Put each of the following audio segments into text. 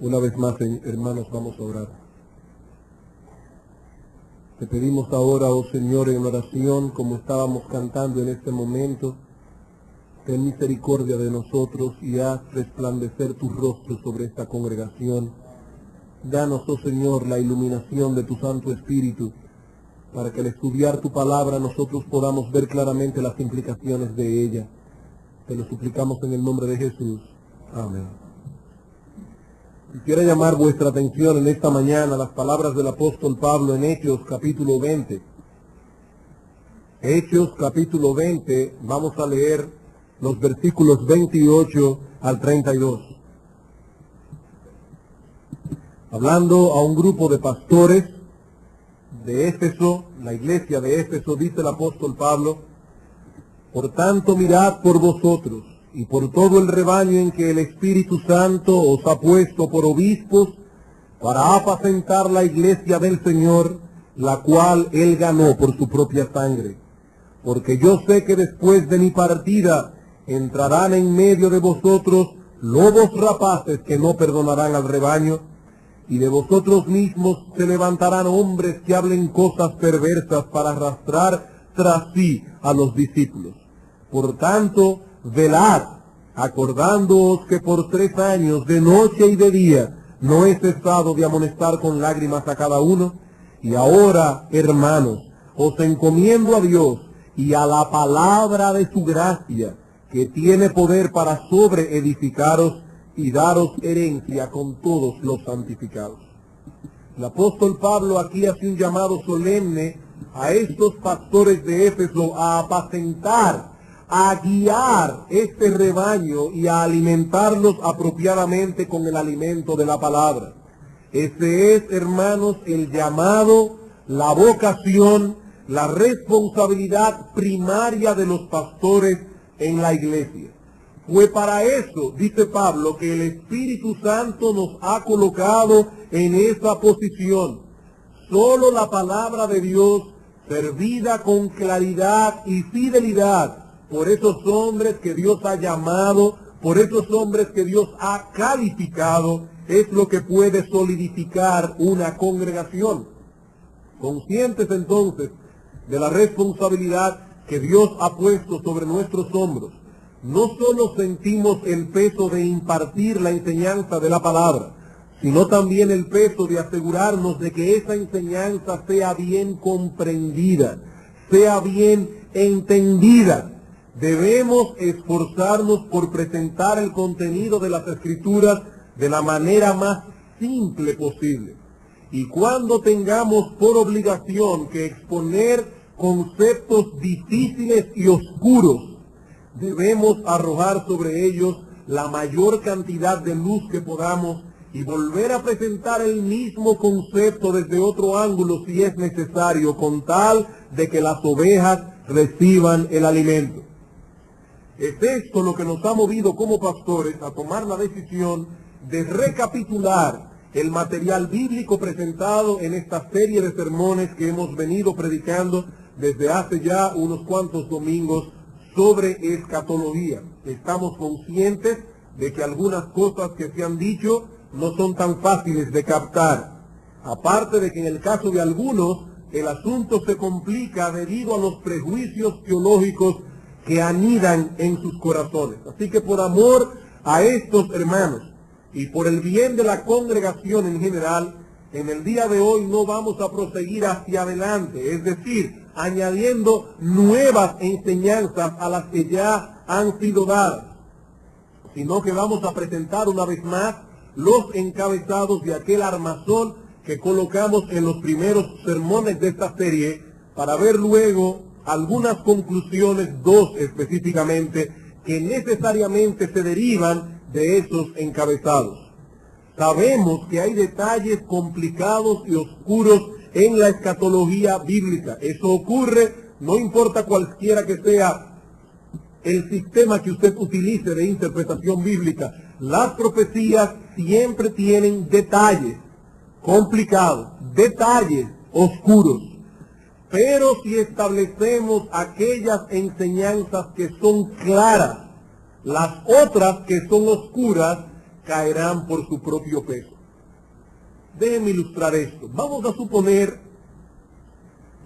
Una vez más, hermanos, vamos a orar. Te pedimos ahora, oh Señor, en oración, como estábamos cantando en este momento, ten misericordia de nosotros y haz resplandecer tu rostro sobre esta congregación. Danos, oh Señor, la iluminación de tu Santo Espíritu, para que al estudiar tu palabra nosotros podamos ver claramente las implicaciones de ella. Te lo suplicamos en el nombre de Jesús. Amén. Quisiera llamar vuestra atención en esta mañana a las palabras del apóstol Pablo en Hechos capítulo 20. Hechos capítulo 20, vamos a leer los versículos 28 al 32. Hablando a un grupo de pastores de Éfeso, la iglesia de Éfeso, dice el apóstol Pablo: por tanto mirad por vosotros y por todo el rebaño en que el Espíritu Santo os ha puesto por obispos para apacentar la iglesia del Señor, la cual él ganó por su propia sangre. Porque yo sé que después de mi partida entrarán en medio de vosotros lobos rapaces que no perdonarán al rebaño, y de vosotros mismos se levantarán hombres que hablen cosas perversas para arrastrar tras sí a los discípulos. Por tanto, velad, acordándoos que por 3 años, de noche y de día, no he cesado de amonestar con lágrimas a cada uno. Y ahora, hermanos, os encomiendo a Dios y a la palabra de su gracia, que tiene poder para sobreedificaros y daros herencia con todos los santificados. El apóstol Pablo aquí hace un llamado solemne a estos pastores de Éfeso a apacentar, a guiar este rebaño y a alimentarlos apropiadamente con el alimento de la palabra. Ese es, hermanos, el llamado, la vocación, la responsabilidad primaria de los pastores en la iglesia. Fue para eso, dice Pablo, que el Espíritu Santo nos ha colocado en esa posición. Solo la palabra de Dios, servida con claridad y fidelidad por esos hombres que Dios ha llamado, por esos hombres que Dios ha calificado, es lo que puede solidificar una congregación. Conscientes entonces de la responsabilidad que Dios ha puesto sobre nuestros hombros, no solo sentimos el peso de impartir la enseñanza de la palabra, sino también el peso de asegurarnos de que esa enseñanza sea bien comprendida, sea bien entendida. Debemos esforzarnos por presentar el contenido de las Escrituras de la manera más simple posible. Y cuando tengamos por obligación que exponer conceptos difíciles y oscuros, debemos arrojar sobre ellos la mayor cantidad de luz que podamos y volver a presentar el mismo concepto desde otro ángulo si es necesario, con tal de que las ovejas reciban el alimento. Es esto lo que nos ha movido como pastores a tomar la decisión de recapitular el material bíblico presentado en esta serie de sermones que hemos venido predicando desde hace ya unos cuantos domingos sobre escatología. Estamos conscientes de que algunas cosas que se han dicho no son tan fáciles de captar. Aparte de que en el caso de algunos el asunto se complica debido a los prejuicios teológicos que anidan en sus corazones. Así que por amor a estos hermanos y por el bien de la congregación en general, en el día de hoy no vamos a proseguir hacia adelante, es decir, añadiendo nuevas enseñanzas a las que ya han sido dadas, sino que vamos a presentar una vez más los encabezados de aquel armazón que colocamos en los primeros sermones de esta serie, para ver luego algunas conclusiones, 2 específicamente, que necesariamente se derivan de esos encabezados. Sabemos que hay detalles complicados y oscuros en la escatología bíblica. Eso ocurre, no importa cualquiera que sea el sistema que usted utilice de interpretación bíblica. Las profecías siempre tienen detalles complicados, detalles oscuros. Pero si establecemos aquellas enseñanzas que son claras, las otras que son oscuras caerán por su propio peso. Déjenme ilustrar esto. Vamos a suponer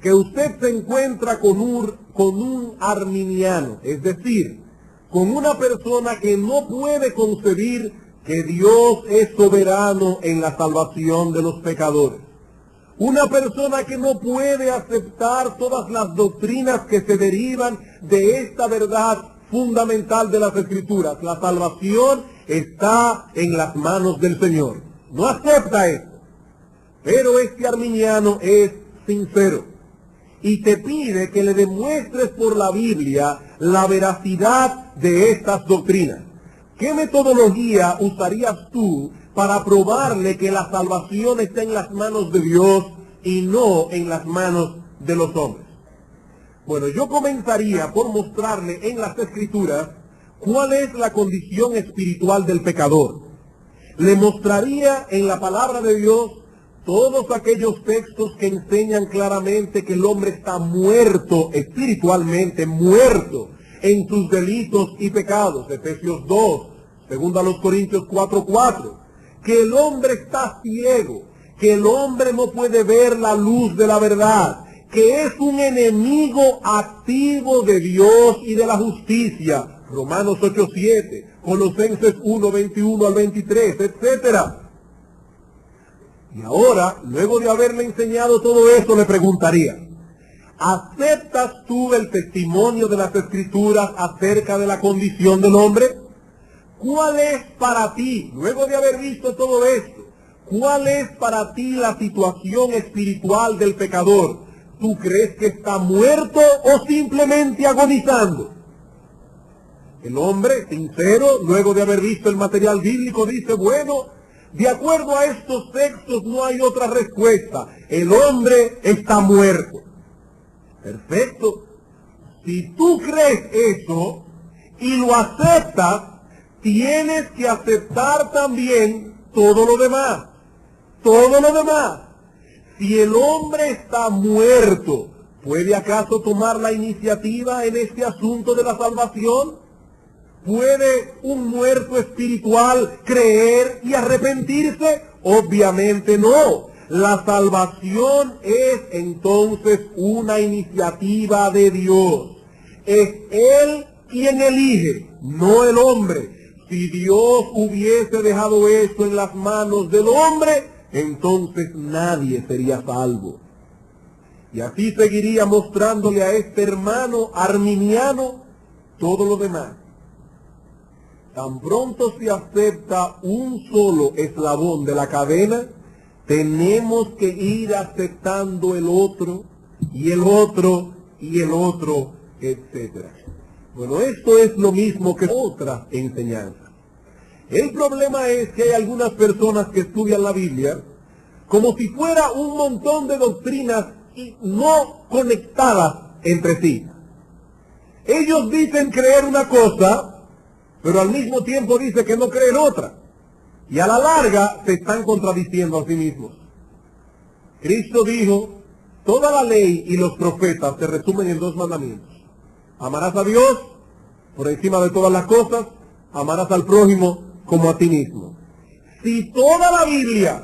que usted se encuentra con un arminiano, es decir, con una persona que no puede concebir que Dios es soberano en la salvación de los pecadores. Una persona que no puede aceptar todas las doctrinas que se derivan de esta verdad fundamental de las Escrituras. La salvación está en las manos del Señor. No acepta esto. Pero este arminiano es sincero y te pide que le demuestres por la Biblia la veracidad de estas doctrinas. ¿Qué metodología usarías tú para probarle que la salvación está en las manos de Dios y no en las manos de los hombres? Bueno, yo comenzaría por mostrarle en las Escrituras cuál es la condición espiritual del pecador. Le mostraría en la palabra de Dios todos aquellos textos que enseñan claramente que el hombre está muerto espiritualmente, muerto en sus delitos y pecados. Efesios 2, 2 Corintios 4:4. Que el hombre está ciego, que el hombre no puede ver la luz de la verdad, que es un enemigo activo de Dios y de la justicia. Romanos 8:7, Colosenses 1:21 al 23, etcétera. Y ahora, luego de haberle enseñado todo eso, le preguntaría, ¿aceptas tú el testimonio de las Escrituras acerca de la condición del hombre? ¿Cuál es para ti, luego de haber visto todo esto, cuál es para ti la situación espiritual del pecador? ¿Tú crees que está muerto o simplemente agonizando? El hombre, sincero, luego de haber visto el material bíblico, dice, bueno, de acuerdo a estos textos no hay otra respuesta. El hombre está muerto. Perfecto. Si tú crees eso y lo aceptas, tienes que aceptar también todo lo demás. Todo lo demás. Si el hombre está muerto, ¿puede acaso tomar la iniciativa en este asunto de la salvación? ¿Puede un muerto espiritual creer y arrepentirse? Obviamente no. La salvación es entonces una iniciativa de Dios. Es Él quien elige, no el hombre. Si Dios hubiese dejado esto en las manos del hombre, entonces nadie sería salvo. Y así seguiría mostrándole a este hermano arminiano todo lo demás. Tan pronto se acepta un solo eslabón de la cadena, tenemos que ir aceptando el otro, y el otro, y el otro, etc. Bueno, esto es lo mismo que otra enseñanza. El problema es que hay algunas personas que estudian la Biblia como si fuera un montón de doctrinas no conectadas entre sí. Ellos dicen creer una cosa, pero al mismo tiempo dice que no creen otra. Y a la larga se están contradiciendo a sí mismos. Cristo dijo, toda la ley y los profetas se resumen en 2 mandamientos. Amarás a Dios por encima de todas las cosas, amarás al prójimo como a ti mismo. Si toda la Biblia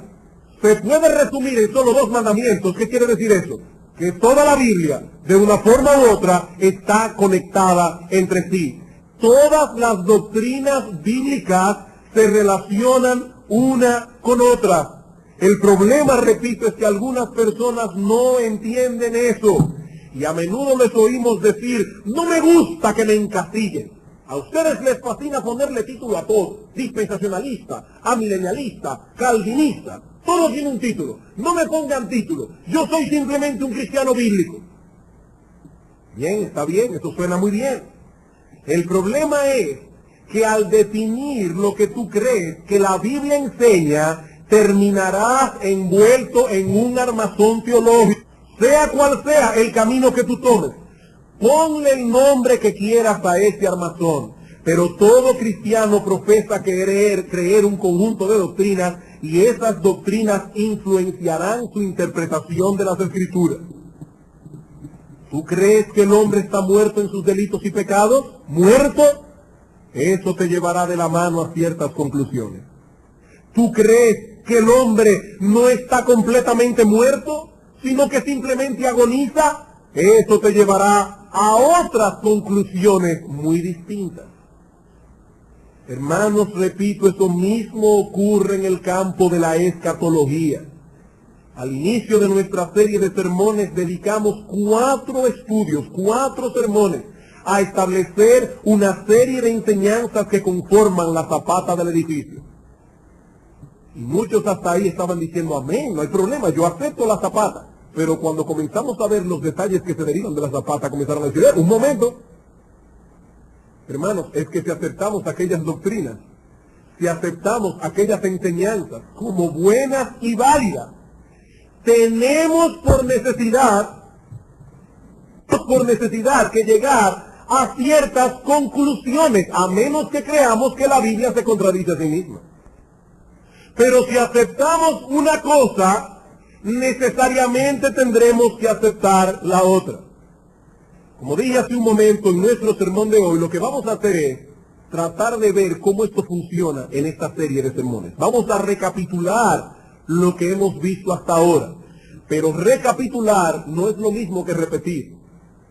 se puede resumir en solo 2 mandamientos, ¿qué quiere decir eso? Que toda la Biblia, de una forma u otra, está conectada entre sí. Todas las doctrinas bíblicas se relacionan una con otra. El problema, repito, es que algunas personas no entienden eso. Y a menudo les oímos decir, no me gusta que me encasillen. A ustedes les fascina ponerle título a todo. Dispensacionalista, amilenialista, calvinista. Todo tiene un título. No me pongan título. Yo soy simplemente un cristiano bíblico. Bien, está bien, eso suena muy bien. El problema es que al definir lo que tú crees que la Biblia enseña, terminarás envuelto en un armazón teológico. Sea cual sea el camino que tú tomes, ponle el nombre que quieras a ese armazón. Pero todo cristiano profesa creer un conjunto de doctrinas, y esas doctrinas influenciarán su interpretación de las Escrituras. ¿Tú crees que el hombre está muerto en sus delitos y pecados? ¿Muerto? Eso te llevará de la mano a ciertas conclusiones. ¿Tú crees que el hombre no está completamente muerto, sino que simplemente agoniza? Eso te llevará a otras conclusiones muy distintas. Hermanos, repito, eso mismo ocurre en el campo de la escatología. Al inicio de nuestra serie de sermones dedicamos 4 estudios, 4 sermones, a establecer una serie de enseñanzas que conforman la zapata del edificio. Y muchos hasta ahí estaban diciendo, amén, no hay problema, yo acepto la zapata. Pero cuando comenzamos a ver los detalles que se derivan de la zapata, comenzaron a decir, un momento. Hermanos, es que si aceptamos aquellas doctrinas, si aceptamos aquellas enseñanzas como buenas y válidas, tenemos por necesidad que llegar a ciertas conclusiones, a menos que creamos que la Biblia se contradice a sí misma. Pero si aceptamos una cosa, necesariamente tendremos que aceptar la otra. Como dije hace un momento en nuestro sermón de hoy, lo que vamos a hacer es tratar de ver cómo esto funciona en esta serie de sermones. Vamos a recapitular lo que hemos visto hasta ahora. Pero recapitular no es lo mismo que repetir.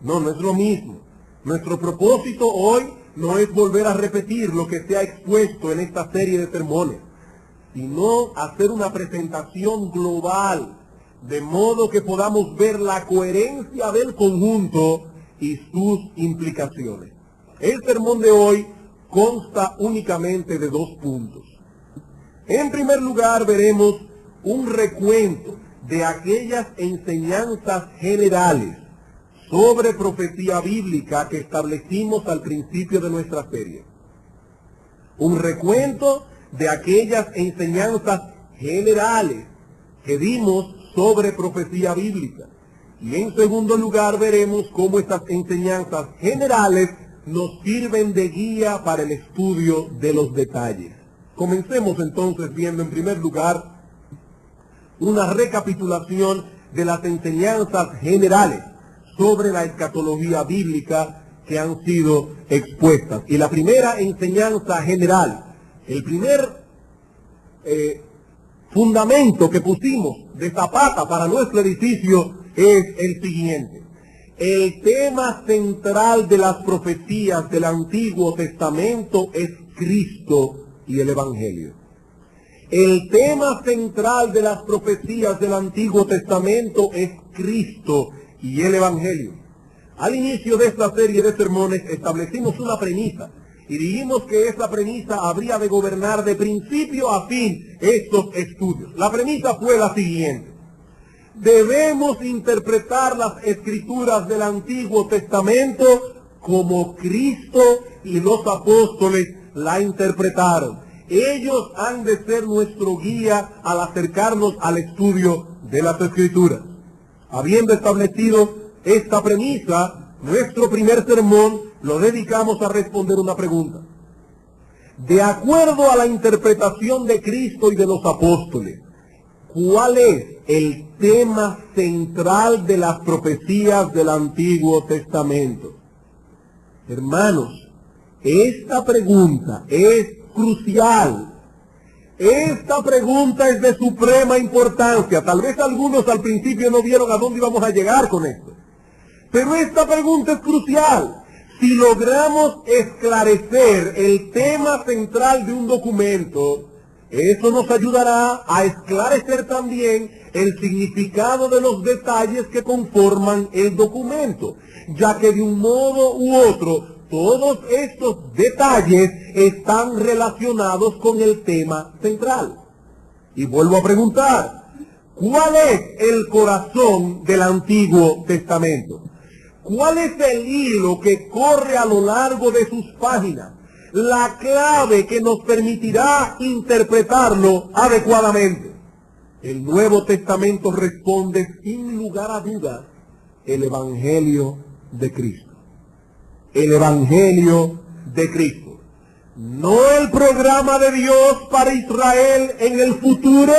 No es lo mismo. Nuestro propósito hoy no es volver a repetir lo que se ha expuesto en esta serie de sermones, sino hacer una presentación global, de modo que podamos ver la coherencia del conjunto y sus implicaciones. El sermón de hoy consta únicamente de 2 puntos. En primer lugar, veremos un recuento de aquellas enseñanzas generales sobre profecía bíblica que establecimos al principio de nuestra serie. Un recuento de aquellas enseñanzas generales que dimos sobre profecía bíblica. Y en segundo lugar veremos cómo estas enseñanzas generales nos sirven de guía para el estudio de los detalles. Comencemos entonces viendo en primer lugar una recapitulación de las enseñanzas generales sobre la escatología bíblica que han sido expuestas. Y la primera enseñanza general, el primer fundamento que pusimos de zapata para nuestro edificio es el siguiente. El tema central de las profecías del Antiguo Testamento es Cristo y el Evangelio. El tema central de las profecías del Antiguo Testamento es Cristo y el Evangelio. Al inicio de esta serie de sermones establecimos una premisa y dijimos que esa premisa habría de gobernar de principio a fin estos estudios. La premisa fue la siguiente: debemos interpretar las escrituras del Antiguo Testamento como Cristo y los apóstoles la interpretaron. Ellos han de ser nuestro guía al acercarnos al estudio de las Escrituras. Habiendo establecido esta premisa, nuestro primer sermón lo dedicamos a responder una pregunta. De acuerdo a la interpretación de Cristo y de los apóstoles, ¿cuál es el tema central de las profecías del Antiguo Testamento? Hermanos, esta pregunta es crucial. Esta pregunta es de suprema importancia. Tal vez algunos al principio no vieron a dónde íbamos a llegar con esto. Pero esta pregunta es crucial. Si logramos esclarecer el tema central de un documento, eso nos ayudará a esclarecer también el significado de los detalles que conforman el documento, ya que de un modo u otro, todos estos detalles están relacionados con el tema central. Y vuelvo a preguntar, ¿cuál es el corazón del Antiguo Testamento? ¿Cuál es el hilo que corre a lo largo de sus páginas? La clave que nos permitirá interpretarlo adecuadamente. El Nuevo Testamento responde sin lugar a dudas el Evangelio de Cristo. El Evangelio de Cristo. No el programa de Dios para Israel en el futuro,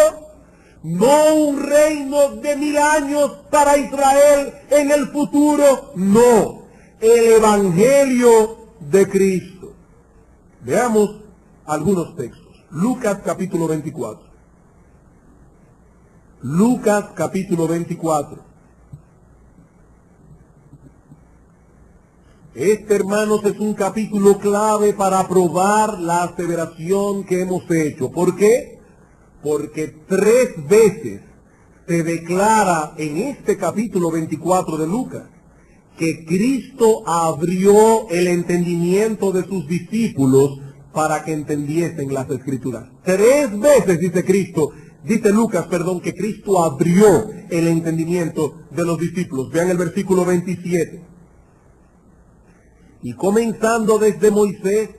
no un reino de 1000 años para Israel en el futuro, no, el Evangelio de Cristo. Veamos algunos textos. Lucas capítulo 24. Lucas capítulo 24. Este, hermanos, es un capítulo clave para probar la aseveración que hemos hecho. ¿Por qué? Porque 3 veces se declara en este capítulo 24 de Lucas que Cristo abrió el entendimiento de sus discípulos para que entendiesen las Escrituras. 3 veces dice Lucas, que Cristo abrió el entendimiento de los discípulos. Vean el versículo 27. Y comenzando desde Moisés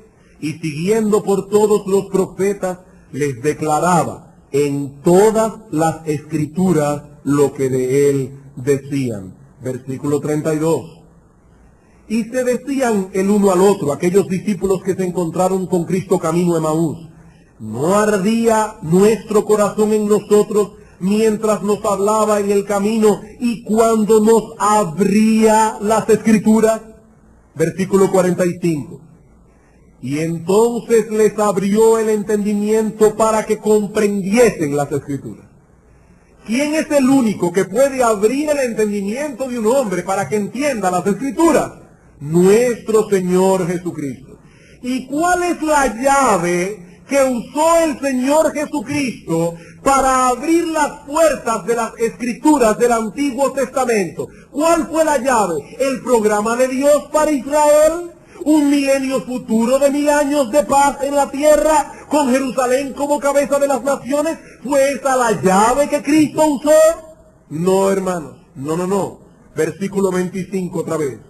y siguiendo por todos los profetas, les declaraba en todas las Escrituras lo que de él decían. Versículo 32. Y se decían el uno al otro, aquellos discípulos que se encontraron con Cristo camino a Emaús: ¿no ardía nuestro corazón en nosotros mientras nos hablaba en el camino y cuando nos abría las Escrituras? Versículo 45. Y entonces les abrió el entendimiento para que comprendiesen las Escrituras. ¿Quién es el único que puede abrir el entendimiento de un hombre para que entienda las Escrituras? Nuestro Señor Jesucristo. ¿Y cuál es la llave que usó el Señor Jesucristo para abrir las puertas de las Escrituras del Antiguo Testamento? ¿Cuál fue la llave? El programa de Dios para Israel. Un milenio futuro de 1000 años de paz en la tierra, con Jerusalén como cabeza de las naciones. ¿Fue esa la llave que Cristo usó? No, hermanos, no. Versículo 25 otra vez.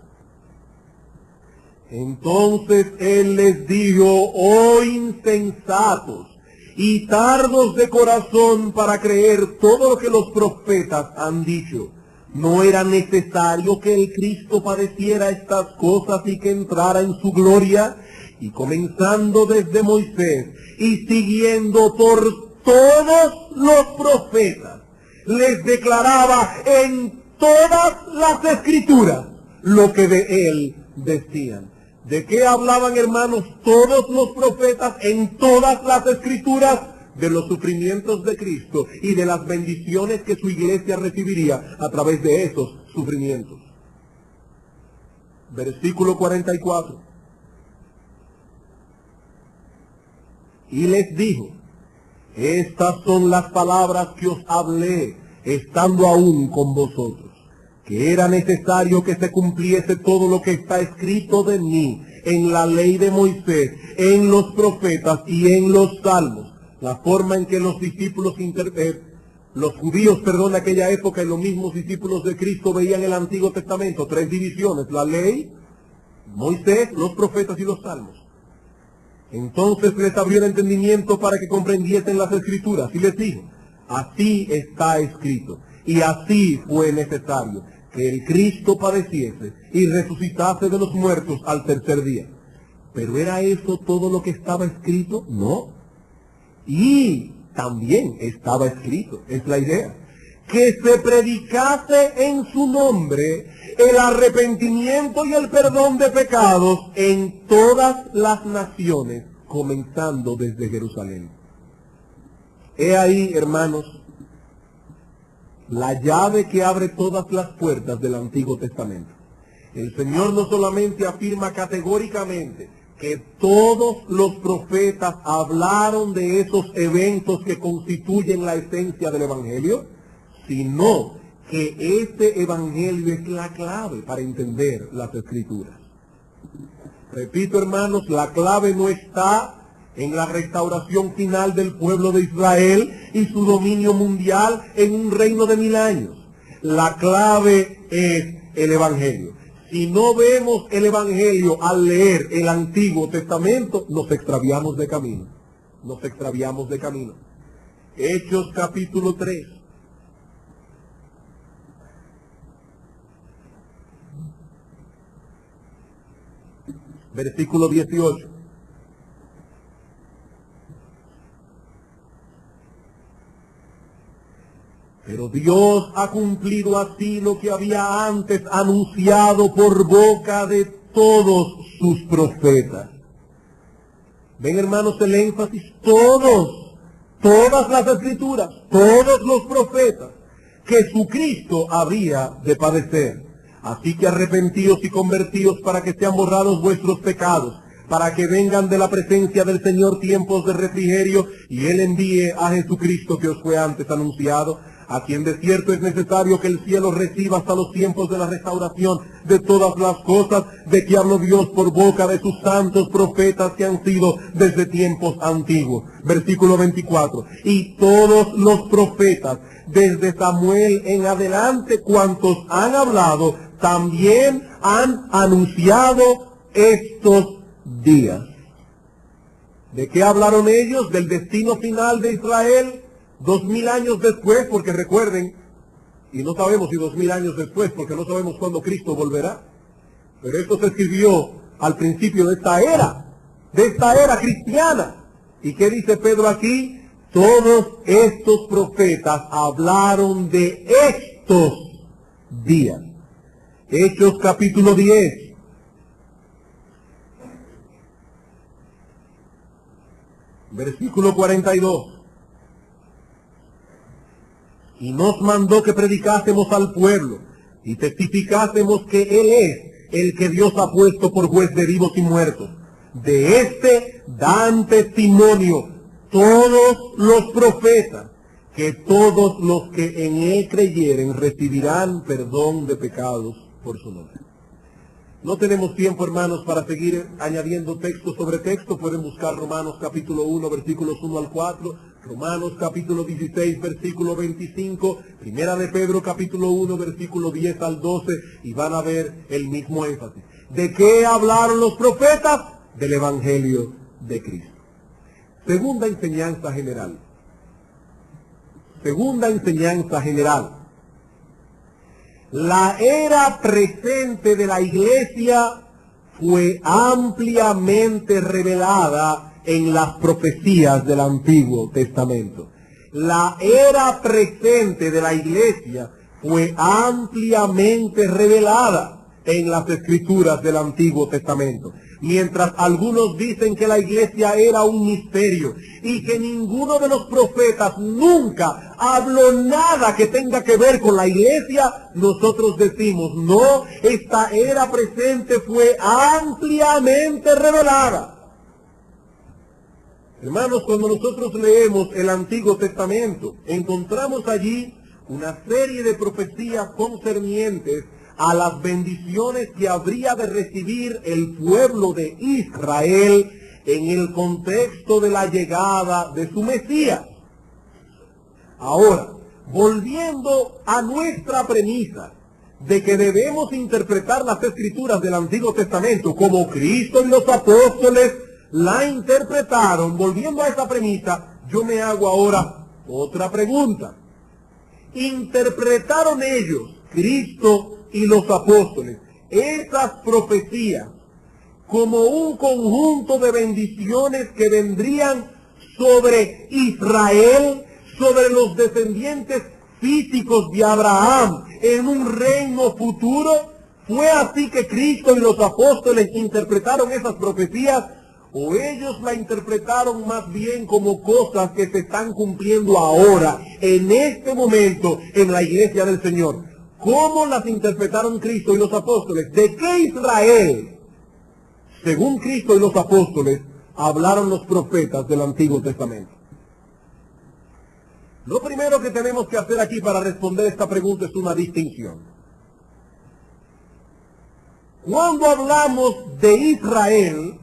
Entonces Él les dijo: oh insensatos y tardos de corazón para creer todo lo que los profetas han dicho. ¿No era necesario que el Cristo padeciera estas cosas y que entrara en su gloria? Y comenzando desde Moisés y siguiendo por todos los profetas, les declaraba en todas las Escrituras lo que de él decían. ¿De qué hablaban, hermanos, todos los profetas en todas las Escrituras? De los sufrimientos de Cristo y de las bendiciones que su iglesia recibiría a través de esos sufrimientos. Versículo 44. Y les dijo: estas son las palabras que os hablé estando aún con vosotros, que era necesario que se cumpliese todo lo que está escrito de mí en la ley de Moisés, en los profetas y en los salmos. La forma en que los discípulos, los judíos, de aquella época, y los mismos discípulos de Cristo veían el Antiguo Testamento: 3 divisiones: la ley, Moisés, los profetas y los salmos. Entonces les abrió el entendimiento para que comprendiesen las Escrituras y les dijo: así está escrito, y así fue necesario que el Cristo padeciese y resucitase de los muertos al 3er día. ¿Pero era eso todo lo que estaba escrito? No. Y también estaba escrito, es la idea, que se predicase en su nombre el arrepentimiento y el perdón de pecados en todas las naciones, comenzando desde Jerusalén. He ahí, hermanos, la llave que abre todas las puertas del Antiguo Testamento. El Señor no solamente afirma categóricamente que todos los profetas hablaron de esos eventos que constituyen la esencia del Evangelio, sino que este Evangelio es la clave para entender las Escrituras. Repito, hermanos, la clave no está en la restauración final del pueblo de Israel y su dominio mundial en un reino de 1000 años. La clave es el Evangelio. Si no vemos el Evangelio al leer el Antiguo Testamento, nos extraviamos de camino. Hechos capítulo 3. Versículo 18. Pero Dios ha cumplido así lo que había antes anunciado por boca de todos sus profetas, Ven, hermanos, el énfasis, todas las escrituras, todos los profetas, Jesucristo había de padecer. Así que arrepentíos y convertíos para que sean borrados vuestros pecados, para que vengan de la presencia del Señor tiempos de refrigerio, y Él envíe a Jesucristo que os fue antes anunciado, a quien de cierto es necesario que el cielo reciba hasta los tiempos de la restauración de todas las cosas, de que habló Dios por boca de sus santos profetas que han sido desde tiempos antiguos. Versículo 24. Y todos los profetas, desde Samuel en adelante, cuantos han hablado, también han anunciado estos días. ¿De qué hablaron ellos? Del destino final de Israel 2000 años después, porque recuerden, y no sabemos si 2000 años después, porque no sabemos cuándo Cristo volverá, pero esto se escribió al principio de esta era cristiana. ¿Y qué dice Pedro aquí? Todos estos profetas hablaron de estos días. Hechos capítulo 10. Versículo 42. Y nos mandó que predicásemos al pueblo y testificásemos que Él es el que Dios ha puesto por juez de vivos y muertos. De este dan testimonio todos los profetas, que todos los que en Él creyeren recibirán perdón de pecados por su nombre. No tenemos tiempo, hermanos, para seguir añadiendo texto sobre texto. Pueden buscar Romanos capítulo 1, versículos 1 al 4, Romanos capítulo 16, versículo 25, Primera de Pedro capítulo 1, versículo 10 al 12, y van a ver el mismo énfasis. ¿De qué hablaron los profetas? Del Evangelio de Cristo. Segunda enseñanza general. Segunda enseñanza general. La era presente de la iglesia fue ampliamente revelada en las profecías del Antiguo Testamento. La era presente de la iglesia fue ampliamente revelada en las escrituras del Antiguo Testamento. Mientras algunos dicen que la iglesia era un misterio y que ninguno de los profetas nunca habló nada que tenga que ver con la iglesia, nosotros decimos, no, esta era presente fue ampliamente revelada. Hermanos, cuando nosotros leemos el Antiguo Testamento, encontramos allí una serie de profecías concernientes a las bendiciones que habría de recibir el pueblo de Israel en el contexto de la llegada de su Mesías. Ahora, volviendo a nuestra premisa de que debemos interpretar las escrituras del Antiguo Testamento como Cristo y los apóstoles la interpretaron, volviendo a esa premisa, yo me hago ahora otra pregunta. ¿Interpretaron ellos, Cristo y los apóstoles, esas profecías como un conjunto de bendiciones que vendrían sobre Israel, sobre los descendientes físicos de Abraham en un reino futuro? ¿Fue así que Cristo y los apóstoles interpretaron esas profecías? ¿O ellos la interpretaron más bien como cosas que se están cumpliendo ahora, en este momento, en la iglesia del Señor? ¿Cómo las interpretaron Cristo y los apóstoles? ¿De qué Israel, según Cristo y los apóstoles, hablaron los profetas del Antiguo Testamento? Lo primero que tenemos que hacer aquí para responder esta pregunta es una distinción. Cuando hablamos de Israel,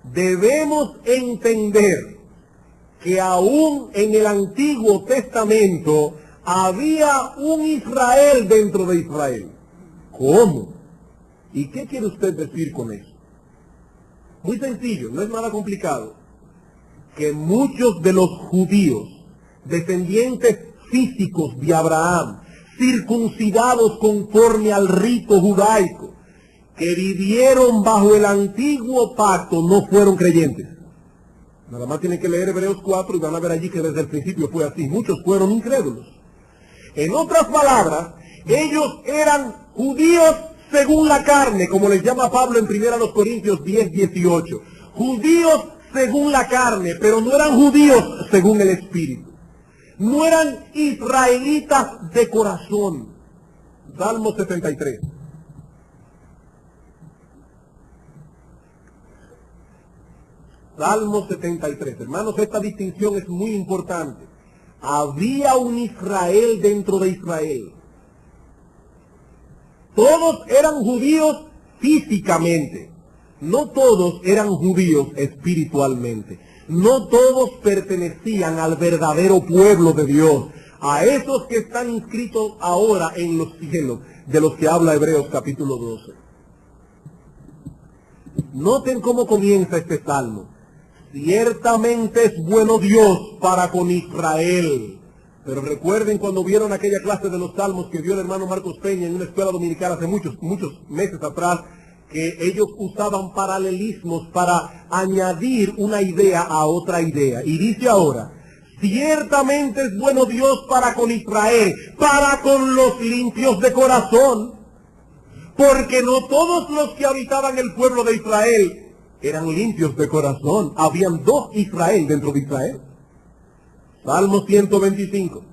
debemos entender que aún en el Antiguo Testamento había un Israel dentro de Israel. ¿Cómo? ¿Y qué quiere usted decir con eso? Muy sencillo, no es nada complicado. Que muchos de los judíos, descendientes físicos de Abraham, circuncidados conforme al rito judaico, que vivieron bajo el antiguo pacto, no fueron creyentes. Nada más tienen que leer Hebreos 4 y van a ver allí que desde el principio fue así. Muchos fueron incrédulos. En otras palabras, ellos eran judíos según la carne, como les llama Pablo en 1 Corintios 10, 18. Judíos según la carne, pero no eran judíos según el Espíritu. No eran israelitas de corazón. Salmo 73. Salmo 73. Hermanos, esta distinción es muy importante. Había un Israel dentro de Israel. Todos eran judíos físicamente. No todos eran judíos espiritualmente. No todos pertenecían al verdadero pueblo de Dios. A esos que están inscritos ahora en los cielos, de los que habla Hebreos capítulo 12. Noten cómo comienza este salmo. Ciertamente es bueno Dios para con Israel. Pero recuerden cuando vieron aquella clase de los salmos que dio el hermano Marcos Peña en una escuela dominical hace muchos meses atrás, que ellos usaban paralelismos para añadir una idea a otra idea. Y dice ahora, ciertamente es bueno Dios para con Israel, para con los limpios de corazón, porque no todos los que habitaban el pueblo de Israel eran limpios de corazón. Habían dos Israel dentro de Israel. Salmo 125.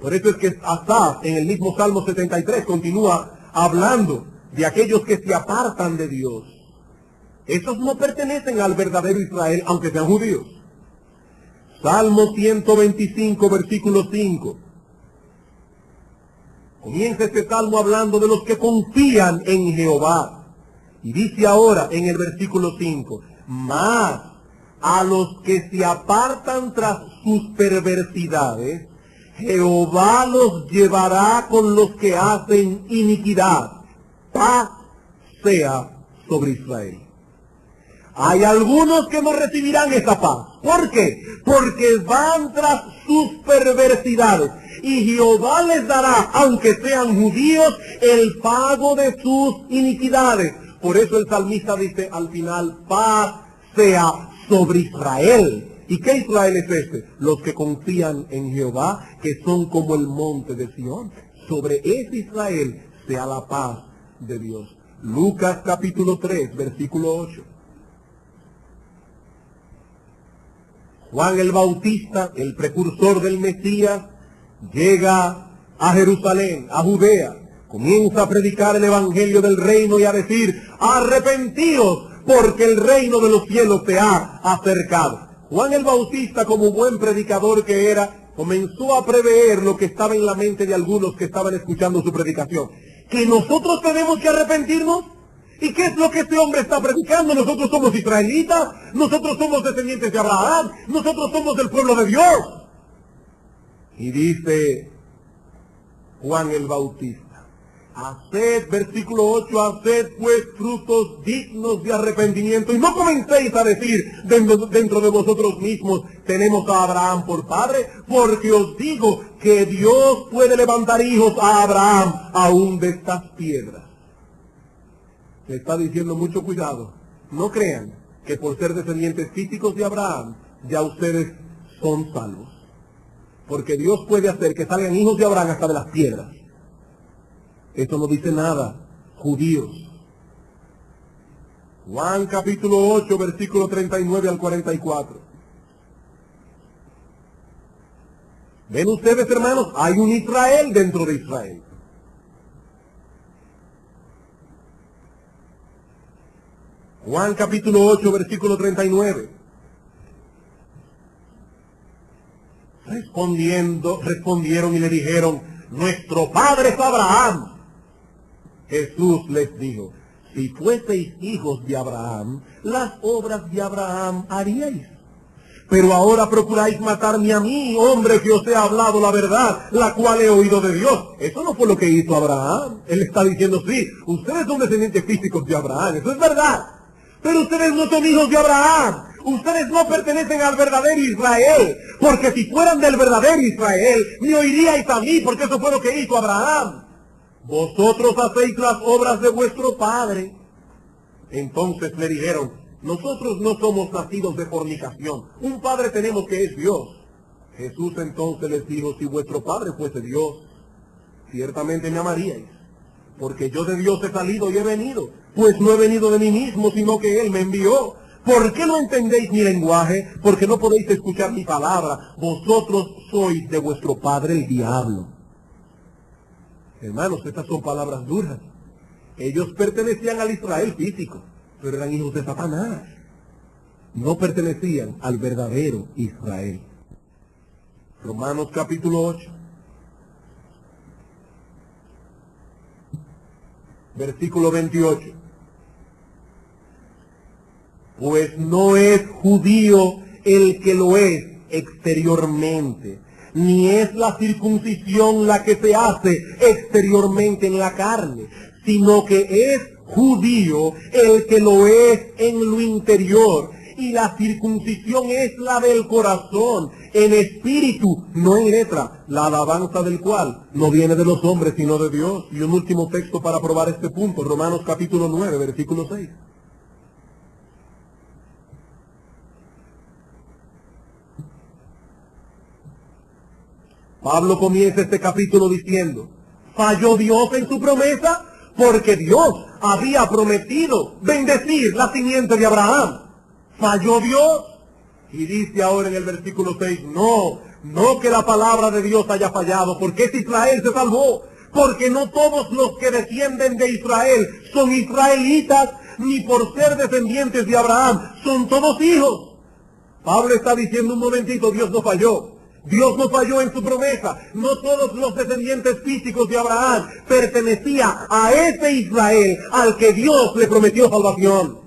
Por eso es que Asaf, en el mismo Salmo 73, continúa hablando de aquellos que se apartan de Dios. Esos no pertenecen al verdadero Israel, aunque sean judíos. Salmo 125, versículo 5. Comienza este salmo hablando de los que confían en Jehová. Y dice ahora en el versículo 5, mas a los que se apartan tras sus perversidades, Jehová los llevará con los que hacen iniquidad. Paz sea sobre Israel. Hay algunos que no recibirán esa paz. ¿Por qué? Porque van tras sus perversidades. Y Jehová les dará, aunque sean judíos, el pago de sus iniquidades. Por eso el salmista dice al final, paz sea sobre Israel. ¿Y qué Israel es este? Los que confían en Jehová, que son como el monte de Sión. Sobre ese Israel sea la paz de Dios. Lucas capítulo 3, versículo 8. Juan el Bautista, el precursor del Mesías, llega a Jerusalén, a Judea. Comienza a predicar el evangelio del reino y a decir, arrepentíos, porque el reino de los cielos se ha acercado. Juan el Bautista, como buen predicador que era, comenzó a prever lo que estaba en la mente de algunos que estaban escuchando su predicación. ¿Que nosotros tenemos que arrepentirnos? ¿Y qué es lo que este hombre está predicando? Nosotros somos israelitas, nosotros somos descendientes de Abraham, nosotros somos del pueblo de Dios. Y dice Juan el Bautista, haced, versículo 8, haced pues frutos dignos de arrepentimiento. Y no comencéis a decir dentro de vosotros mismos, tenemos a Abraham por padre, porque os digo que Dios puede levantar hijos a Abraham aún de estas piedras. Le está diciendo mucho cuidado. No crean que por ser descendientes físicos de Abraham, ya ustedes son salvos. Porque Dios puede hacer que salgan hijos de Abraham hasta de las piedras. Esto no dice nada, judíos. Juan capítulo 8, versículo 39 al 44. ¿Ven ustedes, hermanos? Hay un Israel dentro de Israel. Juan capítulo 8, versículo 39. Respondieron y le dijeron, nuestro padre es Abraham. Jesús les dijo, si fueseis hijos de Abraham, las obras de Abraham haríais. Pero ahora procuráis matarme a mí, hombre que os he hablado la verdad, la cual he oído de Dios. Eso no fue lo que hizo Abraham. Él está diciendo, sí, ustedes son descendientes físicos de Abraham, eso es verdad. Pero ustedes no son hijos de Abraham. Ustedes no pertenecen al verdadero Israel. Porque si fueran del verdadero Israel, me oiríais a mí, porque eso fue lo que hizo Abraham. Vosotros hacéis las obras de vuestro padre. Entonces le dijeron, nosotros no somos nacidos de fornicación. Un padre tenemos que es Dios. Jesús entonces les dijo, si vuestro padre fuese Dios, ciertamente me amaríais. Porque yo de Dios he salido y he venido. Pues no he venido de mí mismo, sino que Él me envió. ¿Por qué no entendéis mi lenguaje? Porque no podéis escuchar mi palabra. Vosotros sois de vuestro padre el diablo. Hermanos, estas son palabras duras. Ellos pertenecían al Israel físico, pero eran hijos de Satanás. No pertenecían al verdadero Israel. Romanos capítulo 8. Versículo 28. Pues no es judío el que lo es exteriormente, ni es la circuncisión la que se hace exteriormente en la carne, sino que es judío el que lo es en lo interior, y la circuncisión es la del corazón, en espíritu, no en letra, la alabanza del cual no viene de los hombres, sino de Dios. Y un último texto para probar este punto, Romanos capítulo 9, versículo 6. Pablo comienza este capítulo diciendo, ¿falló Dios en su promesa? Porque Dios había prometido bendecir la simiente de Abraham. ¿Falló Dios? Y dice ahora en el versículo 6, no que la palabra de Dios haya fallado, porque es Israel se salvó, porque no todos los que descienden de Israel son israelitas, ni por ser descendientes de Abraham son todos hijos. Pablo está diciendo un momentito, Dios no falló. Dios no falló en su promesa. No todos los descendientes físicos de Abraham pertenecían a ese Israel al que Dios le prometió salvación.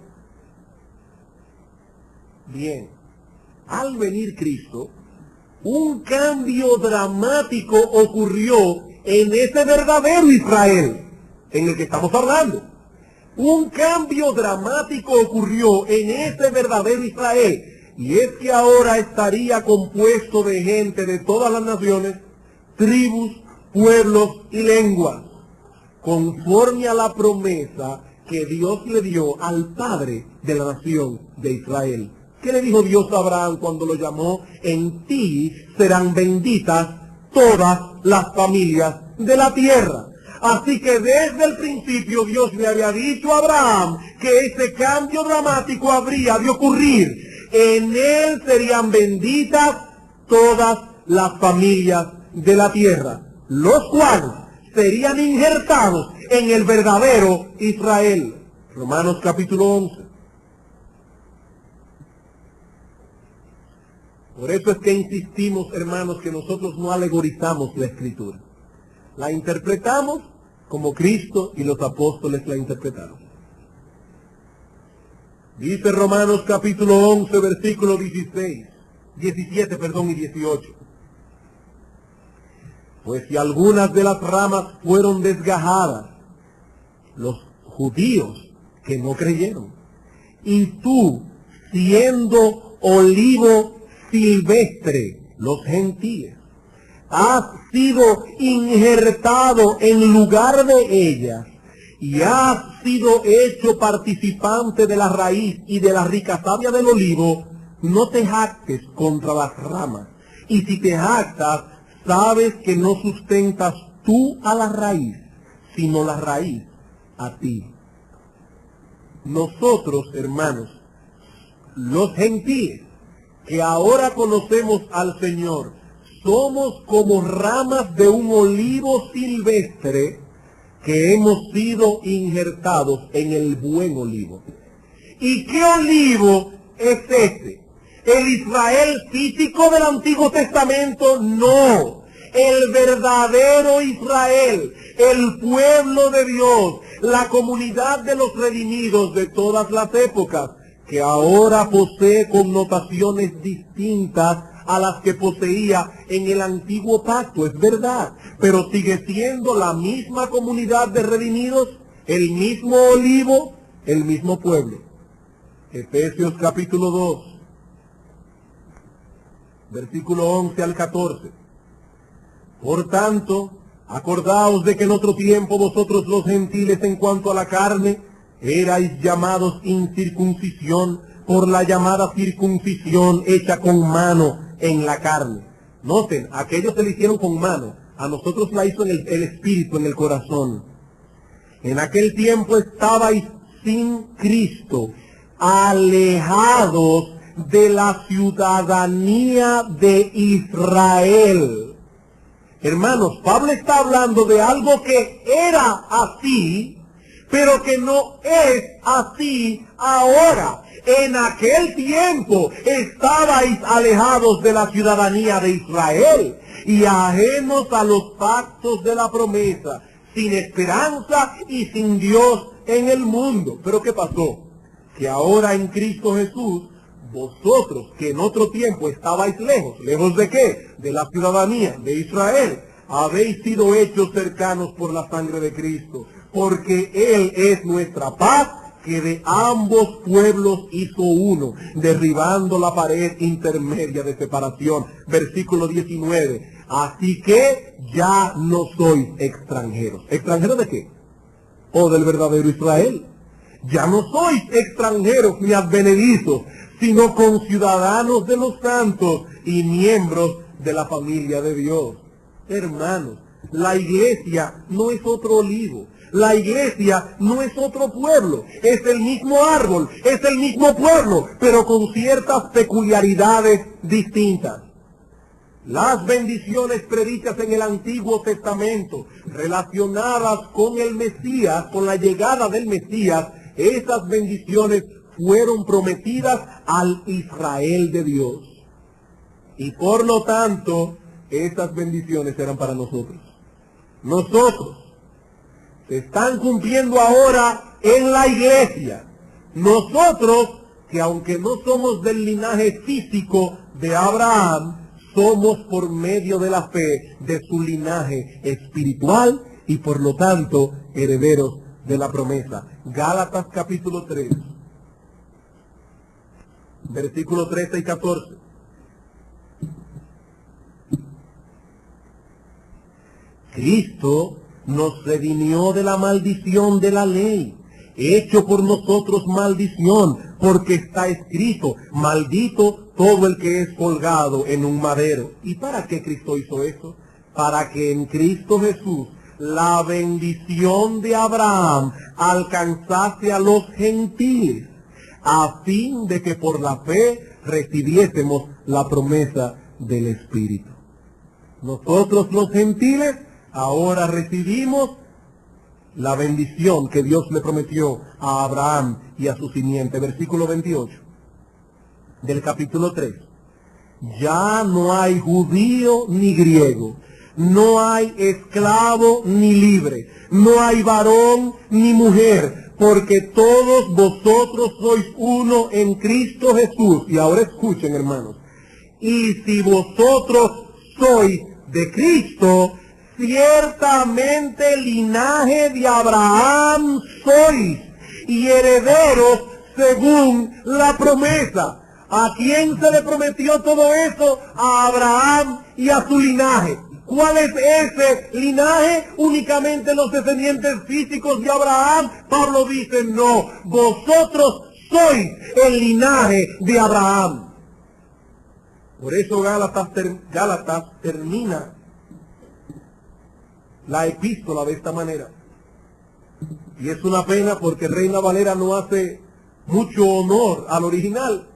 Bien, al venir Cristo, un cambio dramático ocurrió en ese verdadero Israel en el que estamos hablando. Un cambio dramático ocurrió en ese verdadero Israel. Y es que ahora estaría compuesto de gente de todas las naciones, tribus, pueblos y lenguas, conforme a la promesa que Dios le dio al padre de la nación de Israel. ¿Qué le dijo Dios a Abraham cuando lo llamó? En ti serán benditas todas las familias de la tierra. Así que desde el principio Dios le había dicho a Abraham que ese cambio dramático habría de ocurrir. En él serían benditas todas las familias de la tierra, los cuales serían injertados en el verdadero Israel. Romanos capítulo 11. Por eso es que insistimos, hermanos, que nosotros no alegorizamos la Escritura. La interpretamos como Cristo y los apóstoles la interpretaron. Dice Romanos capítulo 11, versículo 17 y 18. Pues si algunas de las ramas fueron desgajadas, los judíos que no creyeron, y tú, siendo olivo silvestre, los gentiles, has sido injertado en lugar de ellas, y has sido hecho participante de la raíz y de la rica savia del olivo, no te jactes contra las ramas. Y si te jactas, sabes que no sustentas tú a la raíz, sino la raíz a ti. Nosotros, hermanos, los gentiles, que ahora conocemos al Señor, somos como ramas de un olivo silvestre que hemos sido injertados en el buen olivo. ¿Y qué olivo es ese? ¿El Israel físico del Antiguo Testamento? No. El verdadero Israel, el pueblo de Dios, la comunidad de los redimidos de todas las épocas, que ahora posee connotaciones distintas a las que poseía en el antiguo pacto, es verdad, pero sigue siendo la misma comunidad de redimidos, el mismo olivo, el mismo pueblo. Efesios capítulo 2, versículo 11 al 14. Por tanto, acordaos de que en otro tiempo vosotros los gentiles en cuanto a la carne, erais llamados incircuncisión por la llamada circuncisión hecha con mano en la carne. Noten, aquellos se le hicieron con mano, a nosotros la hizo en el espíritu, en el corazón. En aquel tiempo estabais sin Cristo, alejados de la ciudadanía de Israel. Hermanos, Pablo está hablando de algo que era así, pero que no es así ahora. En aquel tiempo estabais alejados de la ciudadanía de Israel y ajenos a los pactos de la promesa, sin esperanza y sin Dios en el mundo. ¿Pero qué pasó? Que ahora en Cristo Jesús, vosotros que en otro tiempo estabais lejos, ¿lejos de qué? De la ciudadanía de Israel, habéis sido hechos cercanos por la sangre de Cristo, porque Él es nuestra paz, que de ambos pueblos hizo uno, derribando la pared intermedia de separación. Versículo 19. Así que ya no sois extranjeros. ¿Extranjeros de qué? O del verdadero Israel. Ya no sois extranjeros ni advenedizos, sino conciudadanos de los santos y miembros de la familia de Dios. Hermanos, la iglesia no es otro olivo. La iglesia no es otro pueblo, es el mismo árbol, es el mismo pueblo, pero con ciertas peculiaridades distintas. Las bendiciones predichas en el Antiguo Testamento, relacionadas con el Mesías, con la llegada del Mesías, esas bendiciones fueron prometidas al Israel de Dios. Y por lo tanto, esas bendiciones eran para nosotros. Nosotros se están cumpliendo ahora en la iglesia. Nosotros, que aunque no somos del linaje físico de Abraham, somos por medio de la fe de su linaje espiritual y por lo tanto herederos de la promesa. Gálatas capítulo 3, versículos 13 y 14. Cristo nos redimió de la maldición de la ley, hecho por nosotros maldición, porque está escrito, maldito todo el que es colgado en un madero. ¿Y para qué Cristo hizo eso? Para que en Cristo Jesús la bendición de Abraham alcanzase a los gentiles, a fin de que por la fe recibiésemos la promesa del Espíritu. Nosotros los gentiles ahora recibimos la bendición que Dios le prometió a Abraham y a su simiente. Versículo 28 del capítulo 3. Ya no hay judío ni griego, no hay esclavo ni libre, no hay varón ni mujer, porque todos vosotros sois uno en Cristo Jesús. Y ahora escuchen, hermanos. Y si vosotros sois de Cristo, ciertamente linaje de Abraham sois y herederos según la promesa. ¿A quién se le prometió todo eso? A Abraham y a su linaje. ¿Cuál es ese linaje? Únicamente los descendientes físicos de Abraham. Pablo dice, no, vosotros sois el linaje de Abraham. Por eso Gálatas termina la epístola de esta manera. Y es una pena porque Reina Valera no hace mucho honor al original.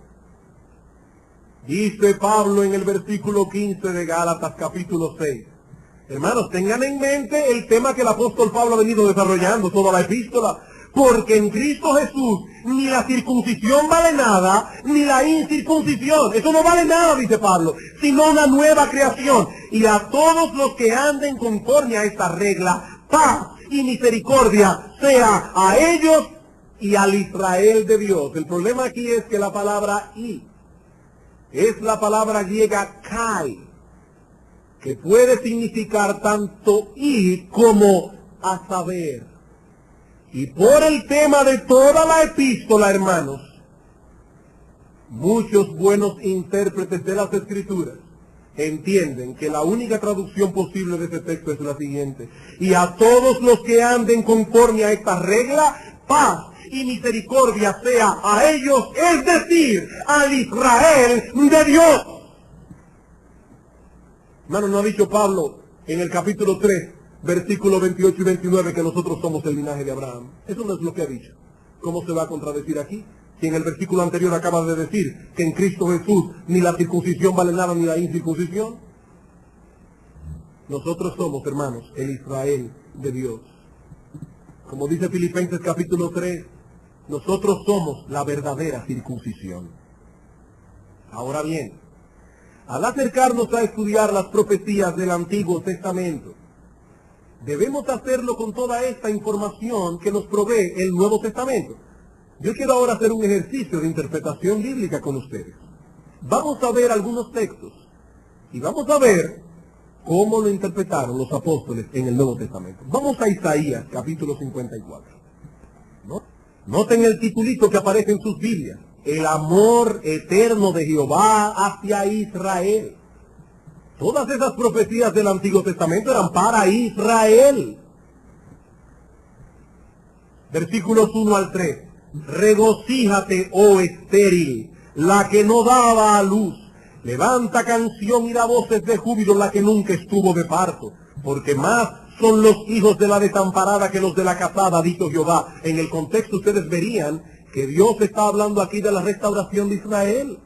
Dice Pablo en el versículo 15 de Gálatas capítulo 6. Hermanos, tengan en mente el tema que el apóstol Pablo ha venido desarrollando toda la epístola. Porque en Cristo Jesús ni la circuncisión vale nada, ni la incircuncisión. Eso no vale nada, dice Pablo, sino una nueva creación. Y a todos los que anden conforme a esta regla, paz y misericordia sea a ellos y al Israel de Dios. El problema aquí es que la palabra "y" es la palabra griega "kai", que puede significar tanto "y" como "a saber". Y por el tema de toda la epístola, hermanos, muchos buenos intérpretes de las Escrituras entienden que la única traducción posible de este texto es la siguiente: y a todos los que anden conforme a esta regla, paz y misericordia sea a ellos, es decir, al Israel de Dios. Hermano, ¿no ha dicho Pablo en el capítulo 3, versículos 28 y 29, que nosotros somos el linaje de Abraham? Eso no es lo que ha dicho. ¿Cómo se va a contradecir aquí? quien el versículo anterior acaba de decir que en Cristo Jesús ni la circuncisión vale nada ni la incircuncisión. Nosotros somos, hermanos, el Israel de Dios. Como dice Filipenses capítulo 3, nosotros somos la verdadera circuncisión. Ahora bien, al acercarnos a estudiar las profecías del Antiguo Testamento, debemos hacerlo con toda esta información que nos provee el Nuevo Testamento. Yo quiero ahora hacer un ejercicio de interpretación bíblica con ustedes. Vamos a ver algunos textos y vamos a ver cómo lo interpretaron los apóstoles en el Nuevo Testamento. Vamos a Isaías, capítulo 54. ¿No? Noten el titulito que aparece en sus Biblias. El amor eterno de Jehová hacia Israel. Todas esas profecías del Antiguo Testamento eran para Israel. Versículos 1 al 3. Regocíjate, oh estéril, la que no daba a luz. Levanta canción y da voces de júbilo la que nunca estuvo de parto. Porque más son los hijos de la desamparada que los de la casada, ha dicho Jehová. En el contexto ustedes verían que Dios está hablando aquí de la restauración de Israel.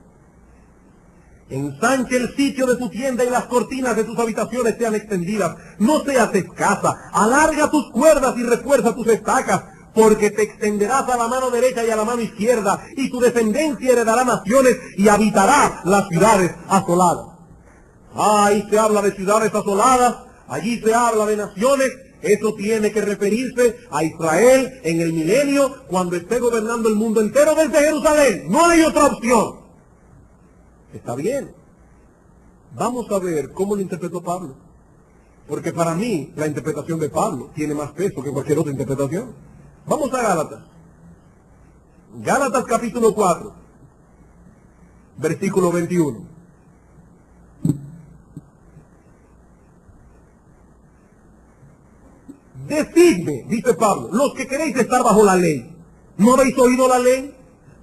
Ensanche el sitio de tu tienda y las cortinas de tus habitaciones sean extendidas. No seas escasa. Alarga tus cuerdas y refuerza tus estacas, porque te extenderás a la mano derecha y a la mano izquierda, y tu descendencia heredará naciones y habitará las ciudades asoladas. Ahí se habla de ciudades asoladas, allí se habla de naciones. Eso tiene que referirse a Israel en el milenio, cuando esté gobernando el mundo entero desde Jerusalén. No hay otra opción. Está bien. Vamos a ver cómo lo interpretó Pablo. Porque para mí la interpretación de Pablo tiene más peso que cualquier otra interpretación. Vamos a Gálatas. Gálatas capítulo 4, versículo 21. Decidme, dice Pablo, los que queréis estar bajo la ley, ¿no habéis oído la ley?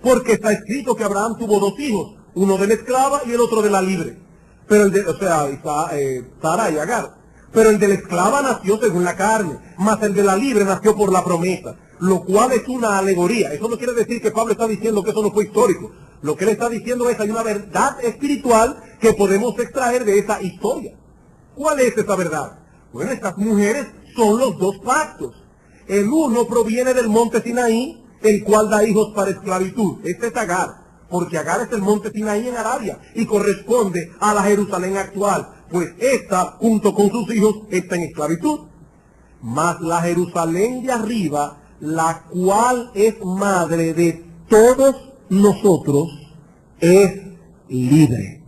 Porque está escrito que Abraham tuvo dos hijos, uno de la esclava y el otro de la libre. Pero el de, Sara y Agar. Pero el de la esclava nació según la carne, mas el de la libre nació por la promesa, lo cual es una alegoría. Eso no quiere decir que Pablo está diciendo que eso no fue histórico. Lo que él está diciendo es que hay una verdad espiritual que podemos extraer de esa historia. ¿Cuál es esa verdad? Bueno, estas mujeres son los dos pactos. El uno proviene del monte Sinaí, el cual da hijos para esclavitud. Este es Agar, porque Agar es el monte Sinaí en Arabia y corresponde a la Jerusalén actual, pues esta, junto con sus hijos, está en esclavitud. Mas la Jerusalén de arriba, la cual es madre de todos nosotros, es libre.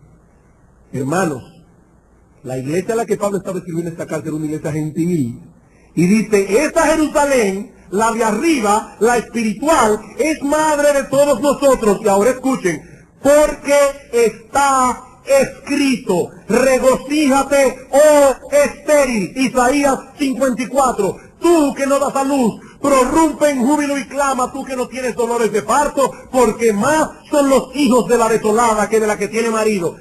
Hermanos, la iglesia a la que Pablo estaba escribiendo esta carta era una iglesia gentil. Y dice, esta Jerusalén, la de arriba, la espiritual, es madre de todos nosotros. Y ahora escuchen, porque está escrito, regocíjate, oh estéril, Isaías 54, tú que no das a luz, prorrumpe en júbilo y clama, tú que no tienes dolores de parto, porque más son los hijos de la desolada que de la que tiene marido.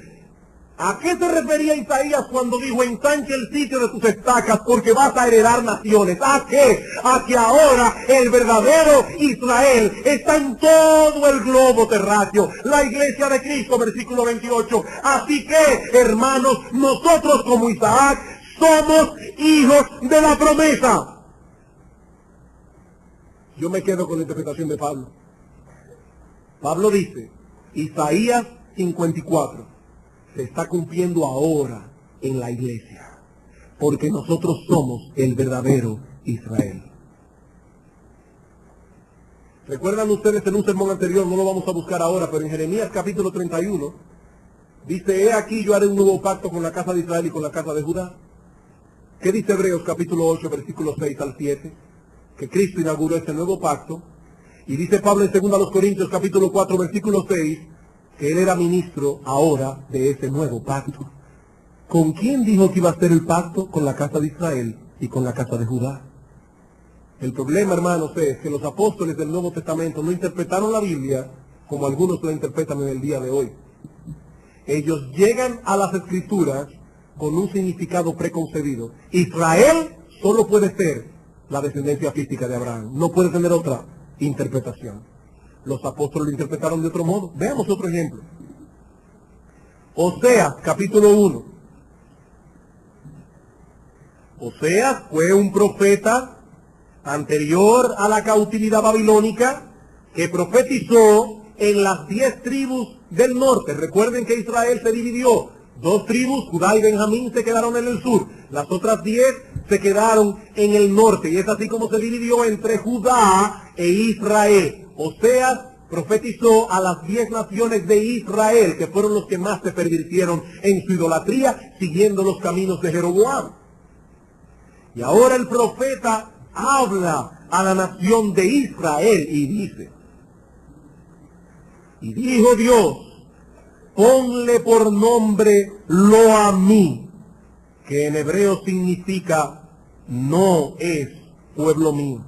¿A qué se refería Isaías cuando dijo ensanche el sitio de tus estacas porque vas a heredar naciones? ¿A qué? A que ahora el verdadero Israel está en todo el globo terráqueo, la iglesia de Cristo, versículo 28. Así que, hermanos, nosotros como Isaac somos hijos de la promesa. Yo me quedo con la interpretación de Pablo. Pablo dice, Isaías 54. Se está cumpliendo ahora en la iglesia, porque nosotros somos el verdadero Israel. ¿Recuerdan ustedes en un sermón anterior? No lo vamos a buscar ahora, pero en Jeremías capítulo 31, dice, he aquí yo haré un nuevo pacto con la casa de Israel y con la casa de Judá. ¿Qué dice Hebreos capítulo 8, versículos 6 al 7? Que Cristo inauguró este nuevo pacto. Y dice Pablo en 2 Corintios capítulo 4, versículo 6, que él era ministro ahora de ese nuevo pacto. ¿Con quién dijo que iba a ser el pacto? Con la casa de Israel y con la casa de Judá. El problema, hermanos, es que los apóstoles del Nuevo Testamento no interpretaron la Biblia como algunos la interpretan en el día de hoy. Ellos llegan a las Escrituras con un significado preconcebido. Israel solo puede ser la descendencia física de Abraham, no puede tener otra interpretación. Los apóstoles lo interpretaron de otro modo. Veamos otro ejemplo. Oseas, capítulo 1. Oseas fue un profeta anterior a la cautividad babilónica que profetizó en las 10 tribus del norte. Recuerden que Israel se dividió. 2 tribus, Judá y Benjamín, se quedaron en el sur. Las otras 10 se quedaron en el norte. Y es así como se dividió entre Judá e Israel. Oseas profetizó a las 10 naciones de Israel, que fueron los que más se pervirtieron en su idolatría, siguiendo los caminos de Jeroboam. Y ahora el profeta habla a la nación de Israel y dice: y dijo Dios, ponle por nombre Lo-Ammi, que en hebreo significa no es pueblo mío.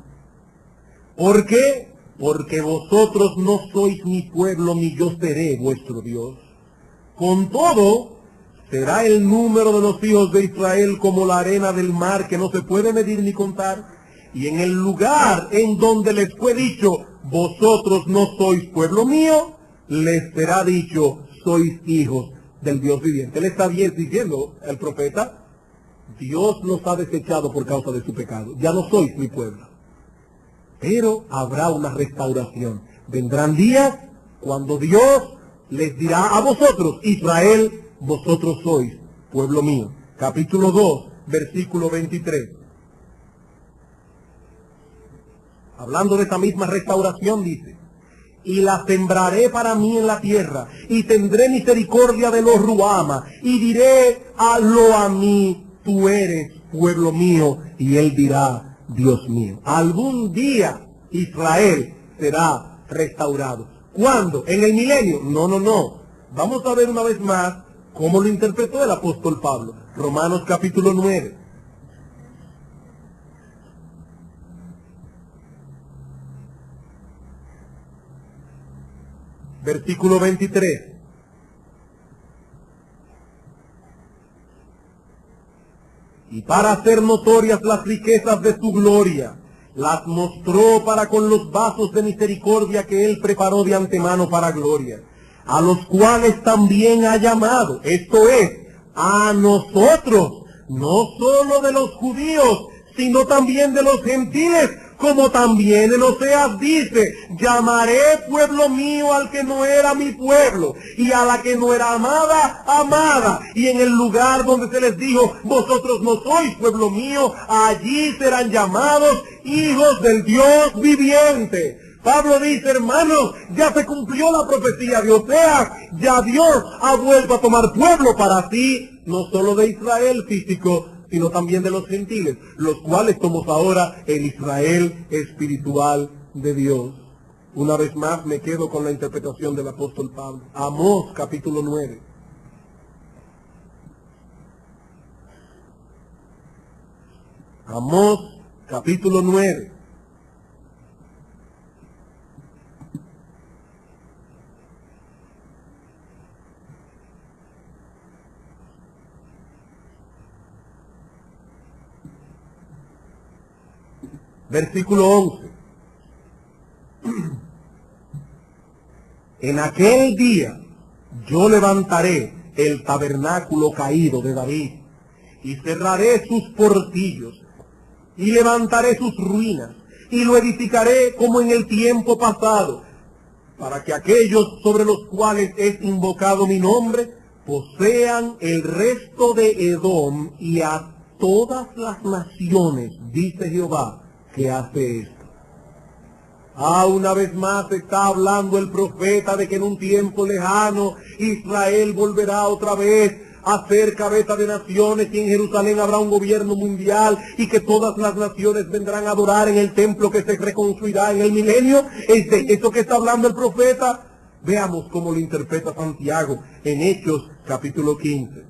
¿Por qué? Porque vosotros no sois mi pueblo, ni yo seré vuestro Dios. Con todo, será el número de los hijos de Israel como la arena del mar, que no se puede medir ni contar. Y en el lugar en donde les fue dicho, vosotros no sois pueblo mío, les será dicho, sois hijos del Dios viviente. Él está bien diciendo, el profeta, Dios los ha desechado por causa de su pecado. Ya no sois mi pueblo. Pero habrá una restauración. Vendrán días cuando Dios les dirá a vosotros, Israel, vosotros sois pueblo mío. Capítulo 2, versículo 23. Hablando de esta misma restauración, dice: y la sembraré para mí en la tierra, y tendré misericordia de los Ruama, y diré a Lo-Ammi, tú eres pueblo mío, y él dirá, Dios mío. Algún día Israel será restaurado. ¿Cuándo? ¿En el milenio? No. Vamos a ver una vez más cómo lo interpretó el apóstol Pablo. Romanos capítulo 9. Versículo 23. Y para hacer notorias las riquezas de su gloria, las mostró para con los vasos de misericordia que él preparó de antemano para gloria, a los cuales también ha llamado, esto es, a nosotros, no solo de los judíos, sino también de los gentiles, como también en Oseas dice, llamaré pueblo mío al que no era mi pueblo, y a la que no era amada, amada. Y en el lugar donde se les dijo, vosotros no sois pueblo mío, allí serán llamados hijos del Dios viviente. Pablo dice, hermanos, ya se cumplió la profecía de Oseas, ya Dios ha vuelto a tomar pueblo para sí, no solo de Israel físico, sino también de los gentiles, los cuales somos ahora el Israel espiritual de Dios. Una vez más me quedo con la interpretación del apóstol Pablo. Amós capítulo 9. Amós capítulo 9. Versículo 11. En aquel día yo levantaré el tabernáculo caído de David, y cerraré sus portillos, y levantaré sus ruinas, y lo edificaré como en el tiempo pasado, para que aquellos sobre los cuales es invocado mi nombre, posean el resto de Edom, y a todas las naciones, dice Jehová, que hace esto. Una vez más está hablando el profeta de que en un tiempo lejano Israel volverá otra vez a ser cabeza de naciones, y en Jerusalén habrá un gobierno mundial, y que todas las naciones vendrán a adorar en el templo que se reconstruirá en el milenio. Es de eso que está hablando el profeta. Veamos cómo lo interpreta Santiago en Hechos capítulo 15.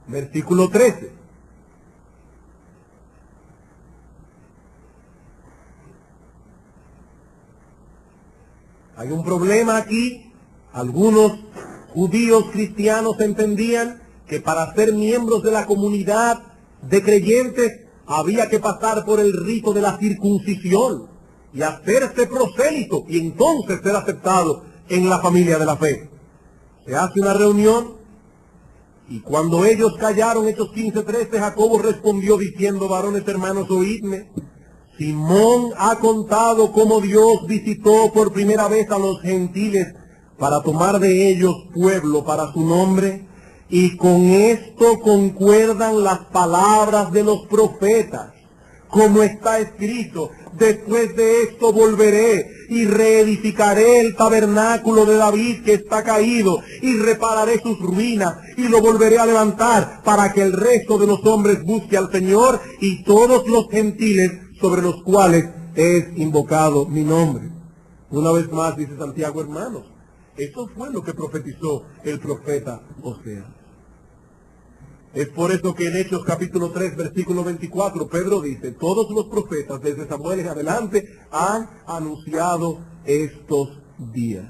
Versículo 13. Hay un problema aquí. Algunos judíos cristianos entendían que para ser miembros de la comunidad de creyentes había que pasar por el rito de la circuncisión y hacerse prosélito y entonces ser aceptado en la familia de la fe. Se hace una reunión y cuando ellos callaron, Hechos 15:13, Jacobo respondió diciendo: varones hermanos, oídme. Simón ha contado cómo Dios visitó por primera vez a los gentiles para tomar de ellos pueblo para su nombre, y con esto concuerdan las palabras de los profetas, como está escrito: después de esto volveré y reedificaré el tabernáculo de David que está caído, y repararé sus ruinas, y lo volveré a levantar, para que el resto de los hombres busque al Señor, y todos los gentiles sobre los cuales es invocado mi nombre. Una vez más dice Santiago: hermanos, eso fue lo que profetizó el profeta Oseas. Es por eso que en Hechos capítulo 3, versículo 24, Pedro dice: todos los profetas desde Samuel en adelante han anunciado estos días.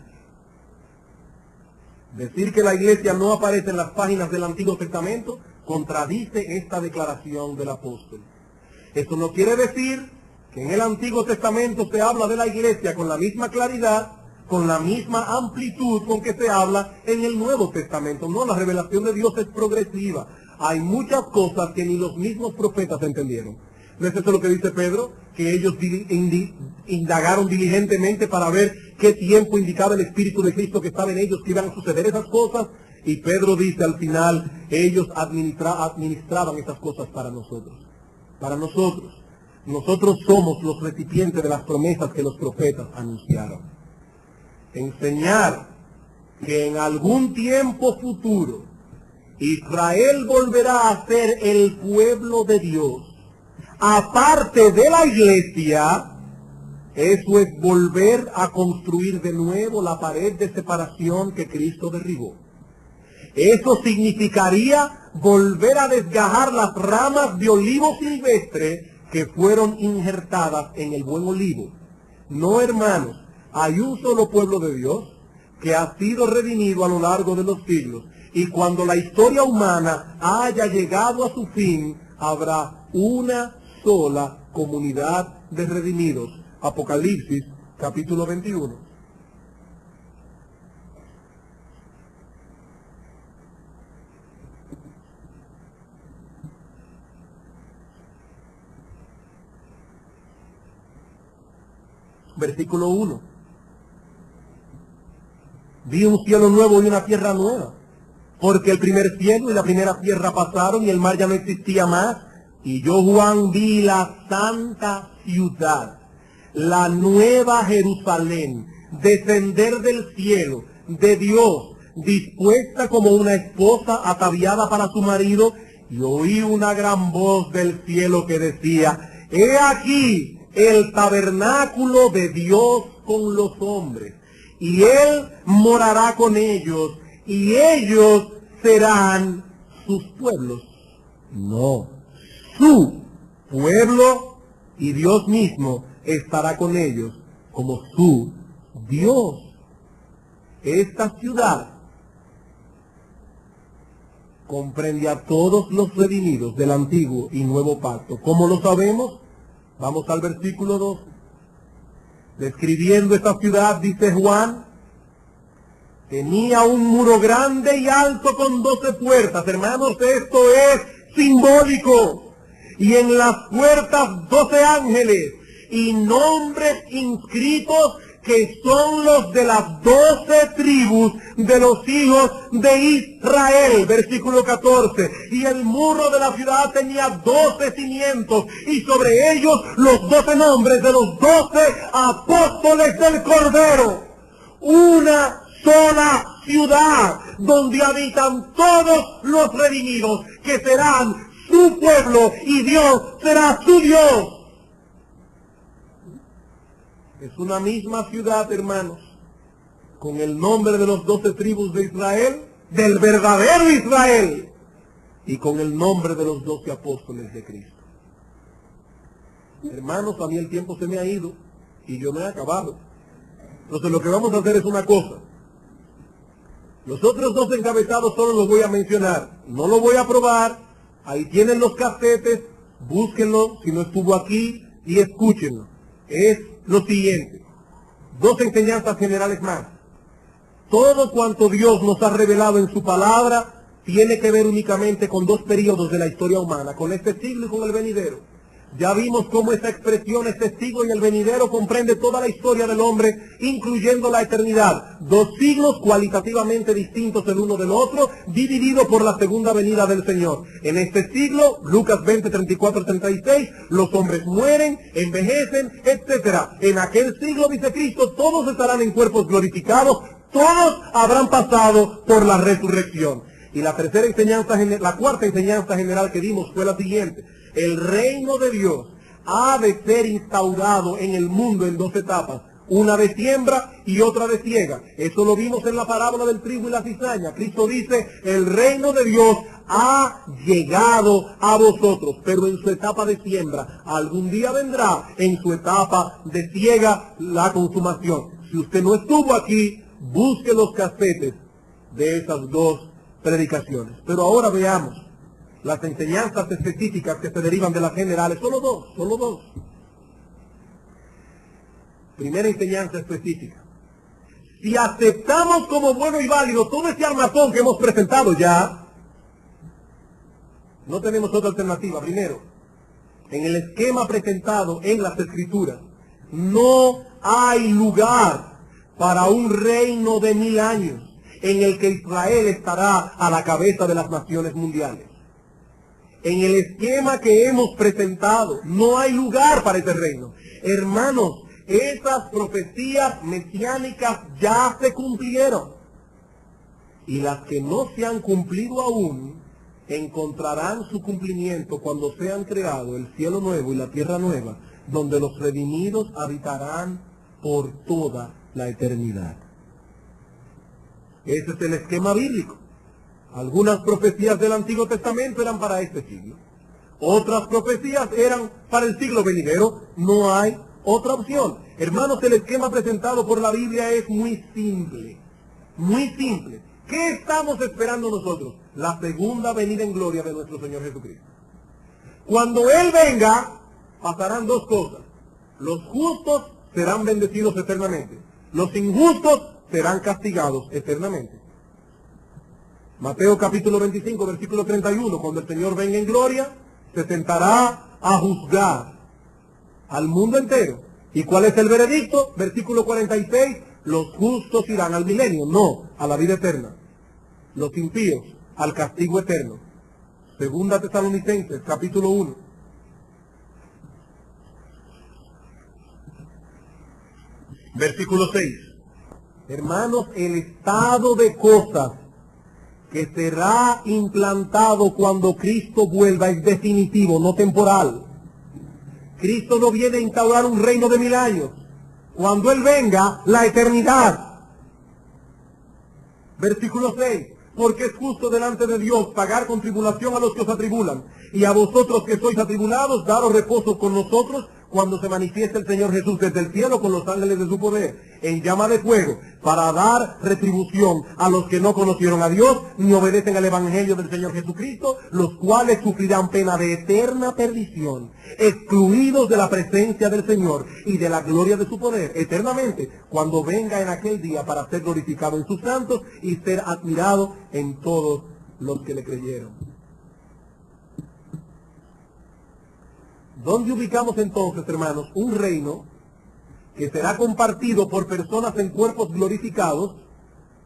Decir que la iglesia no aparece en las páginas del Antiguo Testamento contradice esta declaración del apóstol. Eso no quiere decir que en el Antiguo Testamento se habla de la iglesia con la misma claridad, con la misma amplitud con que se habla en el Nuevo Testamento. No, la revelación de Dios es progresiva. Hay muchas cosas que ni los mismos profetas entendieron. ¿No es eso lo que dice Pedro? Que ellos indagaron diligentemente para ver qué tiempo indicaba el Espíritu de Cristo que estaba en ellos, que iban a suceder esas cosas. Y Pedro dice al final: ellos administraban esas cosas para nosotros. Para nosotros. Nosotros somos los recipientes de las promesas que los profetas anunciaron. Enseñar que en algún tiempo futuro Israel volverá a ser el pueblo de Dios, aparte de la iglesia, eso es volver a construir de nuevo la pared de separación que Cristo derribó. Eso significaría volver a desgajar las ramas de olivo silvestre que fueron injertadas en el buen olivo. No, hermanos, hay un solo pueblo de Dios que ha sido redimido a lo largo de los siglos, y cuando la historia humana haya llegado a su fin, habrá una sola comunidad de redimidos. Apocalipsis, capítulo 21. Versículo 1. Vi un cielo nuevo y una tierra nueva, porque el primer cielo y la primera tierra pasaron y el mar ya no existía más. Y yo, Juan, vi la santa ciudad, la nueva Jerusalén, descender del cielo de Dios, dispuesta como una esposa ataviada para su marido. Y oí una gran voz del cielo que decía: he aquí el tabernáculo de Dios con los hombres, y Él morará con ellos, y ellos serán sus pueblos. No, su pueblo, y Dios mismo estará con ellos como su Dios. Esta ciudad comprende a todos los redimidos del Antiguo y Nuevo Pacto. ¿Cómo lo sabemos? Vamos al versículo 2. Describiendo esta ciudad, dice Juan: tenía un muro grande y alto con 12 puertas. Hermanos, esto es simbólico. Y en las puertas 12 ángeles y nombres inscritos que son los de las 12 tribus de los hijos de Israel. Versículo 14. Y el muro de la ciudad tenía 12 cimientos, y sobre ellos los 12 nombres de los 12 apóstoles del Cordero. Una sola ciudad donde habitan todos los redimidos, que serán su pueblo, y Dios será su Dios. Es una misma ciudad, hermanos, con el nombre de los 12 tribus de Israel, del verdadero Israel, y con el nombre de los 12 apóstoles de Cristo. Hermanos, a mí el tiempo se me ha ido y yo no he acabado. Entonces lo que vamos a hacer es una cosa. Los otros 2 encabezados solo los voy a mencionar. No los voy a probar. Ahí tienen los casetes. Búsquenlo si no estuvo aquí y escúchenlo. Es lo siguiente. Dos enseñanzas generales más. Todo cuanto Dios nos ha revelado en su palabra tiene que ver únicamente con dos periodos de la historia humana, con este siglo y con el venidero. Ya vimos cómo esa expresión, este siglo y el venidero, comprende toda la historia del hombre, incluyendo la eternidad. Dos siglos cualitativamente distintos el uno del otro, dividido por la segunda venida del Señor. En este siglo, Lucas 20, 34, 36, los hombres mueren, envejecen, etc. En aquel siglo, dice Cristo, todos estarán en cuerpos glorificados, todos habrán pasado por la resurrección. Y la cuarta enseñanza general que dimos fue la siguiente. El reino de Dios ha de ser instaurado en el mundo en dos etapas, una de siembra y otra de siega. Eso lo vimos en la parábola del trigo y la cizaña. Cristo dice, el reino de Dios ha llegado a vosotros, pero en su etapa de siembra. Algún día vendrá en su etapa de siega la consumación. Si usted no estuvo aquí, busque los casetes de esas dos predicaciones. Pero ahora veamos las enseñanzas específicas que se derivan de las generales. Solo dos. Primera enseñanza específica. Si aceptamos como bueno y válido todo este armazón que hemos presentado ya, no tenemos otra alternativa. Primero, en el esquema presentado en las Escrituras, no hay lugar para un reino de 1000 años en el que Israel estará a la cabeza de las naciones mundiales. En el esquema que hemos presentado, no hay lugar para ese reino. Hermanos, esas profecías mesiánicas ya se cumplieron. Y las que no se han cumplido aún, encontrarán su cumplimiento cuando sean creados el cielo nuevo y la tierra nueva, donde los redimidos habitarán por toda la eternidad. Ese es el esquema bíblico. Algunas profecías del Antiguo Testamento eran para este siglo. Otras profecías eran para el siglo venidero. No hay otra opción. Hermanos, el esquema presentado por la Biblia es muy simple. Muy simple. ¿Qué estamos esperando nosotros? La segunda venida en gloria de nuestro Señor Jesucristo. Cuando Él venga, pasarán dos cosas. Los justos serán bendecidos eternamente. Los injustos serán castigados eternamente. Mateo capítulo 25, versículo 31, cuando el Señor venga en gloria, se sentará a juzgar al mundo entero. ¿Y cuál es el veredicto? Versículo 46, los justos irán al milenio, no, a la vida eterna. Los impíos, al castigo eterno. Segunda Tesalonicenses, capítulo 1. Versículo 6. Hermanos, el estado de cosas que será implantado cuando Cristo vuelva es definitivo, no temporal. Cristo no viene a instaurar un reino de 1000 años. Cuando Él venga, la eternidad. Versículo 6. Porque es justo delante de Dios pagar con tribulación a los que os atribulan, y a vosotros que sois atribulados, daros reposo con nosotros cuando se manifieste el Señor Jesús desde el cielo con los ángeles de su poder, en llama de fuego, para dar retribución a los que no conocieron a Dios ni obedecen al Evangelio del Señor Jesucristo, los cuales sufrirán pena de eterna perdición, excluidos de la presencia del Señor y de la gloria de su poder, eternamente, cuando venga en aquel día para ser glorificado en sus santos y ser admirado en todos los que le creyeron. ¿Dónde ubicamos entonces, hermanos, un reino que será compartido por personas en cuerpos glorificados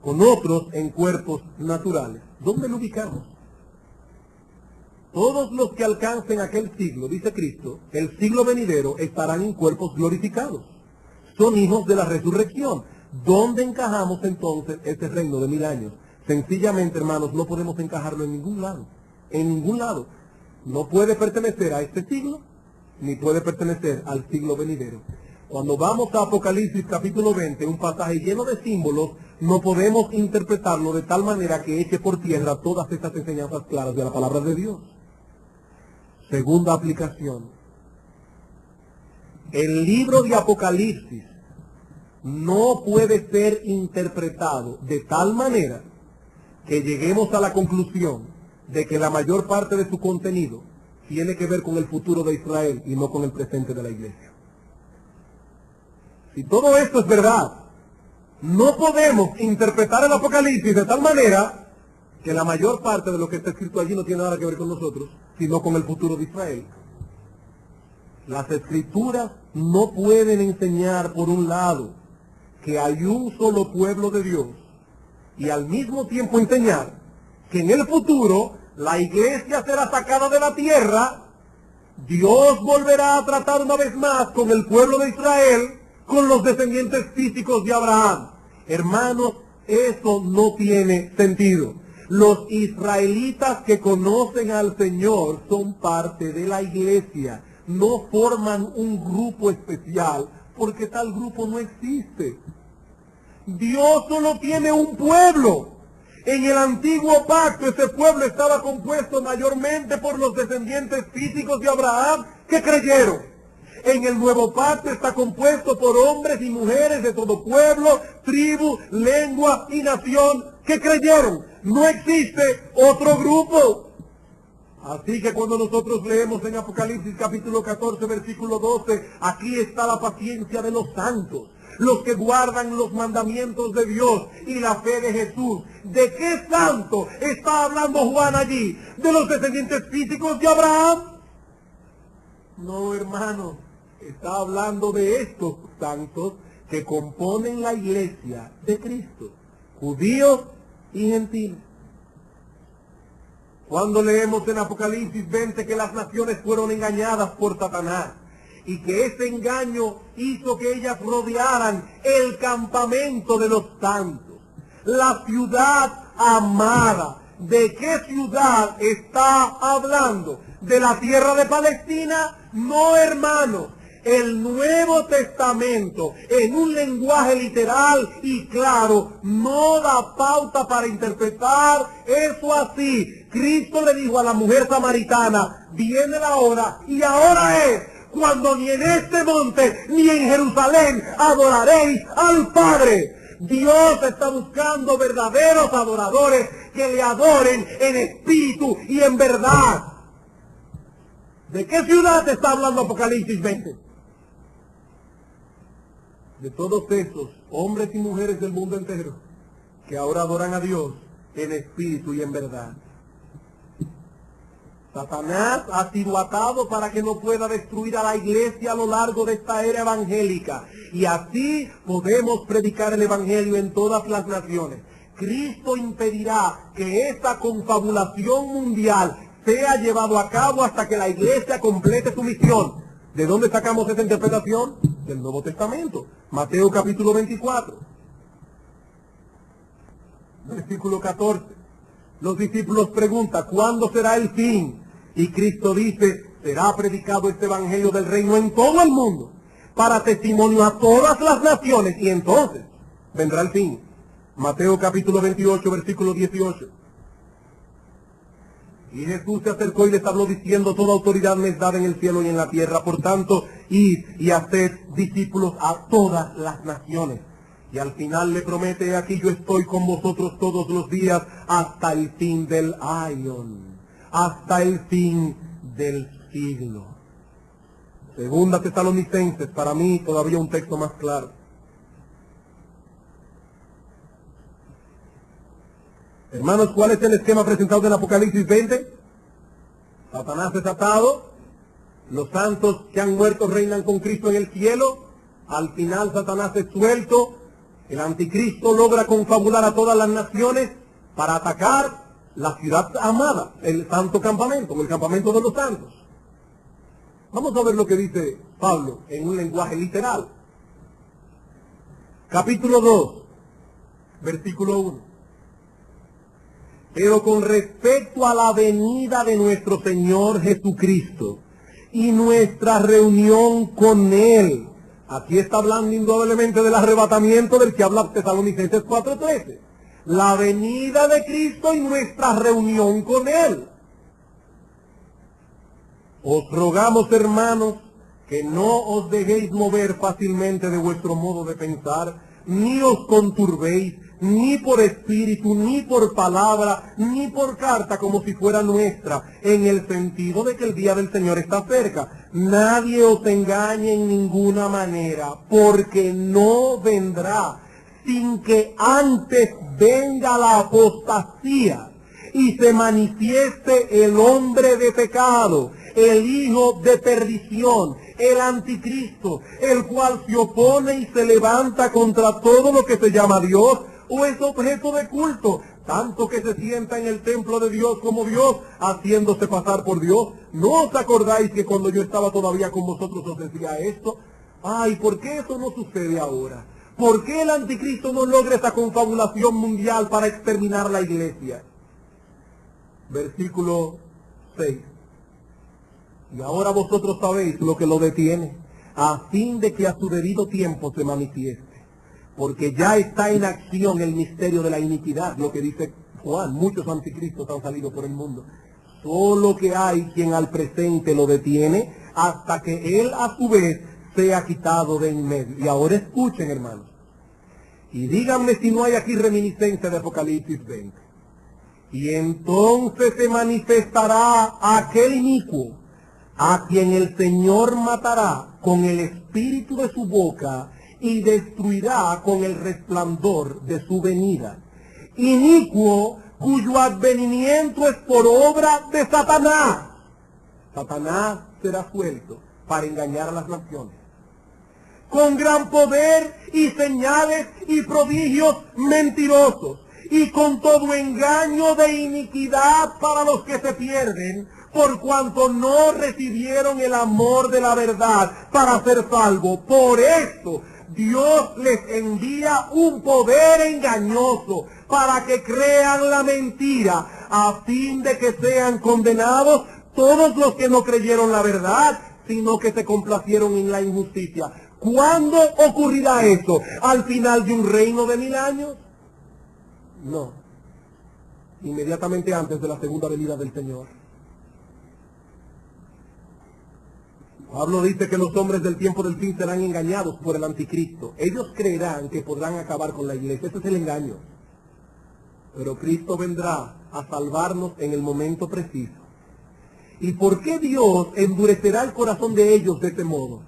con otros en cuerpos naturales? ¿Dónde lo ubicamos? Todos los que alcancen aquel siglo, dice Cristo, el siglo venidero, estarán en cuerpos glorificados. Son hijos de la resurrección. ¿Dónde encajamos entonces este reino de 1000 años? Sencillamente, hermanos, no podemos encajarlo en ningún lado. En ningún lado. No puede pertenecer a este siglo, ni puede pertenecer al siglo venidero. Cuando vamos a Apocalipsis capítulo 20, un pasaje lleno de símbolos, no podemos interpretarlo de tal manera que eche por tierra todas estas enseñanzas claras de la palabra de Dios. Segunda aplicación. El libro de Apocalipsis no puede ser interpretado de tal manera que lleguemos a la conclusión de que la mayor parte de su contenido tiene que ver con el futuro de Israel y no con el presente de la iglesia. Si todo esto es verdad, no podemos interpretar el Apocalipsis de tal manera que la mayor parte de lo que está escrito allí no tiene nada que ver con nosotros, sino con el futuro de Israel. Las Escrituras no pueden enseñar, por un lado, que hay un solo pueblo de Dios, y al mismo tiempo enseñar que en el futuro la iglesia será sacada de la tierra, Dios volverá a tratar una vez más con el pueblo de Israel, con los descendientes físicos de Abraham. Hermanos, eso no tiene sentido. Los israelitas que conocen al Señor son parte de la iglesia, no forman un grupo especial, porque tal grupo no existe. Dios solo tiene un pueblo. En el antiguo pacto ese pueblo estaba compuesto mayormente por los descendientes físicos de Abraham que creyeron. En el nuevo pacto está compuesto por hombres y mujeres de todo pueblo, tribu, lengua y nación que creyeron. No existe otro grupo. Así que cuando nosotros leemos en Apocalipsis capítulo 14, versículo 12, aquí está la paciencia de los santos, los que guardan los mandamientos de Dios y la fe de Jesús. ¿De qué santo está hablando Juan allí? ¿De los descendientes físicos de Abraham? No, hermano, está hablando de estos santos que componen la iglesia de Cristo, judíos y gentiles. Cuando leemos en Apocalipsis 20 que las naciones fueron engañadas por Satanás y que ese engaño hizo que ellas rodearan el campamento de los santos, la ciudad amada. ¿De qué ciudad está hablando? ¿De la tierra de Palestina? No, hermanos. El Nuevo Testamento, en un lenguaje literal y claro, no da pauta para interpretar eso así. Cristo le dijo a la mujer samaritana, viene la hora, y ahora es, cuando ni en este monte, ni en Jerusalén adoraréis al Padre. Dios está buscando verdaderos adoradores que le adoren en espíritu y en verdad. ¿De qué ciudad está hablando Apocalipsis 20? De todos esos hombres y mujeres del mundo entero que ahora adoran a Dios en espíritu y en verdad. Satanás ha sido atado para que no pueda destruir a la iglesia a lo largo de esta era evangélica. Y así podemos predicar el evangelio en todas las naciones. Cristo impedirá que esta confabulación mundial sea llevado a cabo hasta que la iglesia complete su misión. ¿De dónde sacamos esa interpretación? Del Nuevo Testamento. Mateo capítulo 24. Versículo 14. Los discípulos preguntan, ¿cuándo será el fin? Y Cristo dice, será predicado este evangelio del reino en todo el mundo, para testimonio a todas las naciones, y entonces vendrá el fin. Mateo capítulo 28, versículo 18. Y Jesús se acercó y les habló diciendo, toda autoridad me es dada en el cielo y en la tierra, por tanto, id y haced discípulos a todas las naciones. Y al final le promete, aquí yo estoy con vosotros todos los días hasta el fin del aion, hasta el fin del siglo. Segunda Tesalonicenses, para mí todavía un texto más claro. Hermanos, ¿cuál es el esquema presentado en Apocalipsis 20? Satanás es atado, los santos que han muerto reinan con Cristo en el cielo, al final Satanás es suelto, el anticristo logra confabular a todas las naciones para atacar la ciudad amada, el santo campamento, o el campamento de los santos. Vamos a ver lo que dice Pablo en un lenguaje literal. Capítulo 2, versículo 1. Pero con respecto a la venida de nuestro Señor Jesucristo y nuestra reunión con Él, aquí está hablando indudablemente del arrebatamiento del que habla Tesalonicenses 4:13. La venida de Cristo y nuestra reunión con Él. Os rogamos, hermanos, que no os dejéis mover fácilmente de vuestro modo de pensar, ni os conturbéis ni por espíritu, ni por palabra, ni por carta como si fuera nuestra, en el sentido de que el día del Señor está cerca. Nadie os engañe en ninguna manera, porque no vendrá sin que antes venga la apostasía y se manifieste el hombre de pecado, el hijo de perdición, el anticristo, el cual se opone y se levanta contra todo lo que se llama Dios o es objeto de culto, tanto que se sienta en el templo de Dios como Dios, haciéndose pasar por Dios. ¿No os acordáis que cuando yo estaba todavía con vosotros os decía esto? Ay, ¿por qué eso no sucede ahora? ¿Por qué el anticristo no logra esa confabulación mundial para exterminar la iglesia? Versículo 6. Y ahora vosotros sabéis lo que lo detiene, a fin de que a su debido tiempo se manifieste. Porque ya está en acción el misterio de la iniquidad, lo que dice Juan. Muchos anticristos han salido por el mundo. Solo que hay quien al presente lo detiene hasta que él a su vez sea quitado de en medio. Y ahora escuchen, hermanos. Y díganme si no hay aquí reminiscencia de Apocalipsis 20. Y entonces se manifestará aquel inicuo, a quien el Señor matará con el espíritu de su boca y destruirá con el resplandor de su venida. Inicuo, cuyo advenimiento es por obra de Satanás. Satanás será suelto para engañar a las naciones, con gran poder y señales y prodigios mentirosos, y con todo engaño de iniquidad para los que se pierden, por cuanto no recibieron el amor de la verdad para ser salvos. Por esto Dios les envía un poder engañoso para que crean la mentira, a fin de que sean condenados todos los que no creyeron la verdad, sino que se complacieron en la injusticia. ¿Cuándo ocurrirá eso? ¿Al final de un reino de 1000 años? No. Inmediatamente antes de la segunda venida del Señor. Pablo dice que los hombres del tiempo del fin serán engañados por el anticristo. Ellos creerán que podrán acabar con la iglesia. Ese es el engaño. Pero Cristo vendrá a salvarnos en el momento preciso. ¿Y por qué Dios endurecerá el corazón de ellos de ese modo?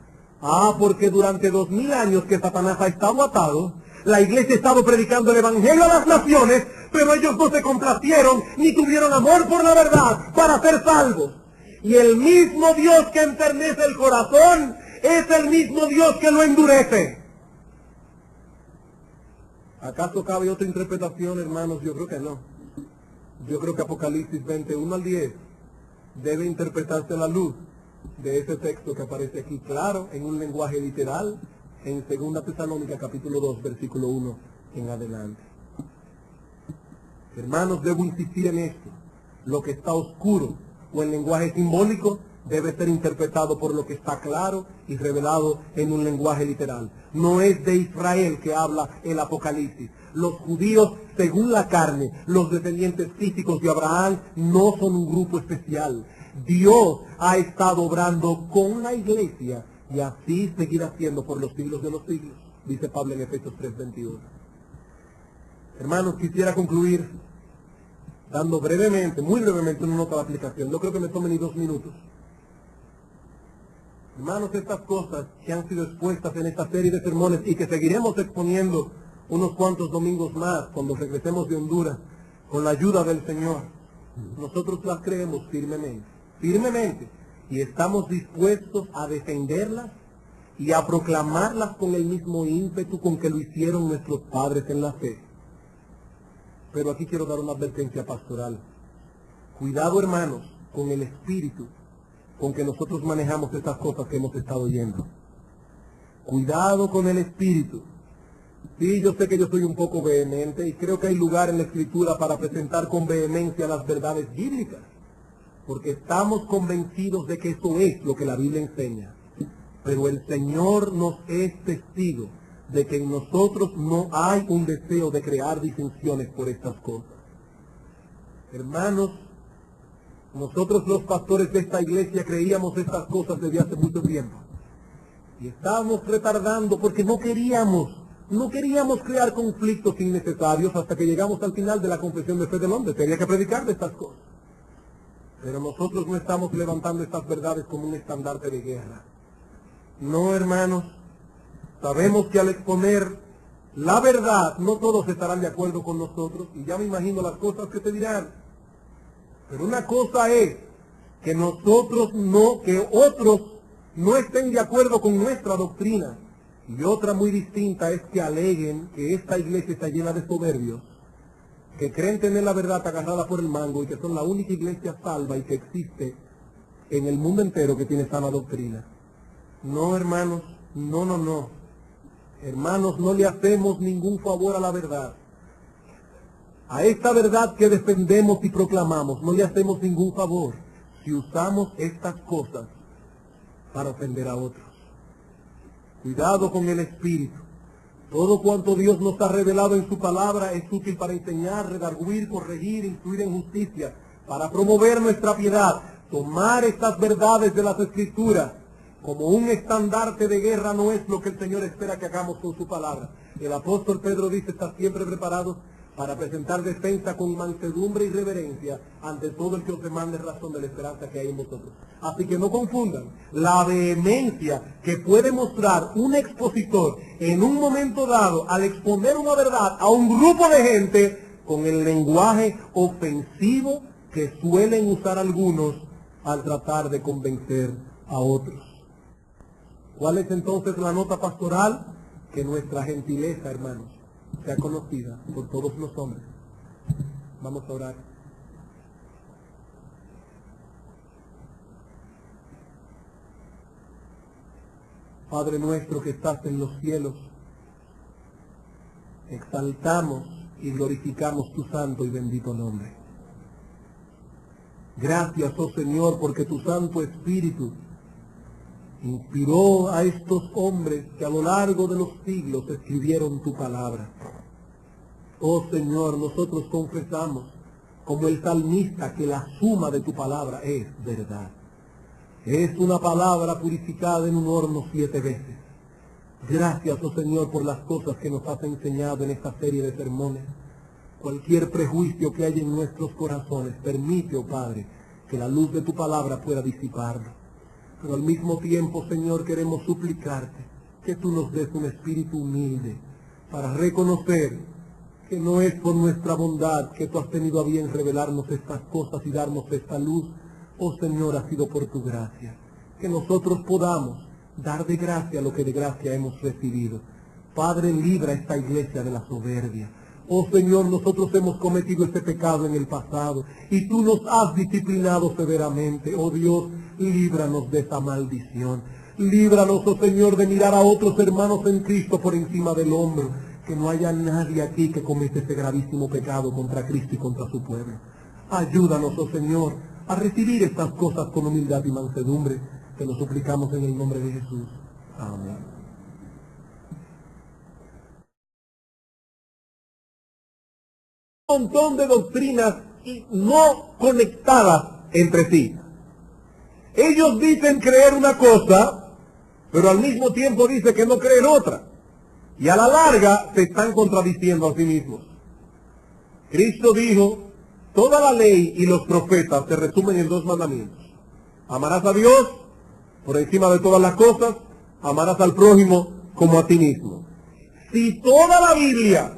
Porque durante 2000 años que Satanás ha estado atado, la iglesia ha estado predicando el evangelio a las naciones, pero ellos no se complacieron ni tuvieron amor por la verdad para ser salvos. Y el mismo Dios que enternece el corazón es el mismo Dios que lo endurece. ¿Acaso cabe otra interpretación, hermanos? Yo creo que no. Yo creo que Apocalipsis 21 al 10 debe interpretarse a la luz de ese texto que aparece aquí, claro, en un lenguaje literal, en 2 Tesalónica capítulo 2, versículo 1 en adelante. Hermanos, debo insistir en esto. Lo que está oscuro o en lenguaje simbólico debe ser interpretado por lo que está claro y revelado en un lenguaje literal. No es de Israel que habla el Apocalipsis. Los judíos, según la carne, los descendientes físicos de Abraham, no son un grupo especial. Dios ha estado obrando con la iglesia y así seguirá siendo por los siglos de los siglos, dice Pablo en Efesios 3:21. Hermanos, quisiera concluir dando brevemente, muy brevemente, una nota de aplicación. No creo que me tome ni 2 minutos. Hermanos, estas cosas que han sido expuestas en esta serie de sermones y que seguiremos exponiendo unos cuantos domingos más cuando regresemos de Honduras, con la ayuda del Señor, nosotros las creemos firmemente, firmemente, y estamos dispuestos a defenderlas y a proclamarlas con el mismo ímpetu con que lo hicieron nuestros padres en la fe. Pero aquí quiero dar una advertencia pastoral. Cuidado, hermanos, con el espíritu con que nosotros manejamos estas cosas que hemos estado oyendo. Cuidado con el espíritu. Sí, yo sé que yo soy un poco vehemente y creo que hay lugar en la Escritura para presentar con vehemencia las verdades bíblicas, porque estamos convencidos de que eso es lo que la Biblia enseña. Pero el Señor nos es testigo de que en nosotros no hay un deseo de crear disensiones por estas cosas. Hermanos, nosotros los pastores de esta iglesia creíamos estas cosas desde hace mucho tiempo. Y estábamos retardando porque no queríamos No queríamos crear conflictos innecesarios hasta que llegamos al final de la confesión de fe del hombre. Tenía que predicar de estas cosas. Pero nosotros no estamos levantando estas verdades como un estandarte de guerra. No, hermanos. Sabemos que al exponer la verdad, no todos estarán de acuerdo con nosotros. Y ya me imagino las cosas que te dirán. Pero una cosa es que nosotros no, que otros no estén de acuerdo con nuestra doctrina. Y otra muy distinta es que aleguen que esta iglesia está llena de soberbios, que creen tener la verdad agarrada por el mango y que son la única iglesia salva y que existe en el mundo entero que tiene sana doctrina. No, hermanos, no. Hermanos, no le hacemos ningún favor a la verdad. A esta verdad que defendemos y proclamamos, no le hacemos ningún favor si usamos estas cosas para ofender a otros. Cuidado con el espíritu. Todo cuanto Dios nos ha revelado en su palabra es útil para enseñar, redarguir, corregir, instruir en justicia, para promover nuestra piedad. Tomar estas verdades de las Escrituras como un estandarte de guerra no es lo que el Señor espera que hagamos con su palabra. El apóstol Pedro dice: estar siempre preparados para presentar defensa con mansedumbre y reverencia ante todo el que os demande razón de la esperanza que hay en vosotros. Así que no confundan la vehemencia que puede mostrar un expositor en un momento dado al exponer una verdad a un grupo de gente con el lenguaje ofensivo que suelen usar algunos al tratar de convencer a otros. ¿Cuál es entonces la nota pastoral? Que nuestra gentileza, hermanos, sea conocida por todos los hombres. Vamos a orar. Padre nuestro que estás en los cielos, exaltamos y glorificamos tu santo y bendito nombre. Gracias, oh Señor, porque tu Santo Espíritu inspiró a estos hombres que a lo largo de los siglos escribieron tu palabra. Oh Señor, nosotros confesamos, como el salmista, que la suma de tu palabra es verdad. Es una palabra purificada en un horno 7 veces. Gracias, oh Señor, por las cosas que nos has enseñado en esta serie de sermones. Cualquier prejuicio que haya en nuestros corazones, permite, oh Padre, que la luz de tu palabra pueda disiparlo. Pero al mismo tiempo, Señor, queremos suplicarte que tú nos des un espíritu humilde para reconocer que no es por nuestra bondad que tú has tenido a bien revelarnos estas cosas y darnos esta luz. Oh Señor, ha sido por tu gracia. Que nosotros podamos dar de gracia lo que de gracia hemos recibido. Padre, libra esta iglesia de la soberbia. Oh Señor, nosotros hemos cometido este pecado en el pasado y tú nos has disciplinado severamente. Oh Dios, líbranos de esa maldición. Líbranos, oh Señor, de mirar a otros hermanos en Cristo por encima del hombro. Que no haya nadie aquí que cometa ese gravísimo pecado contra Cristo y contra su pueblo. Ayúdanos, oh Señor, a recibir estas cosas con humildad y mansedumbre. Te lo suplicamos en el nombre de Jesús. Amén. Un montón de doctrinas no conectadas entre sí. Ellos dicen creer una cosa, pero al mismo tiempo dicen que no creen otra. Y a la larga se están contradiciendo a sí mismos. Cristo dijo: toda la ley y los profetas se resumen en 2 mandamientos. Amarás a Dios por encima de todas las cosas, amarás al prójimo como a ti mismo. Si toda la Biblia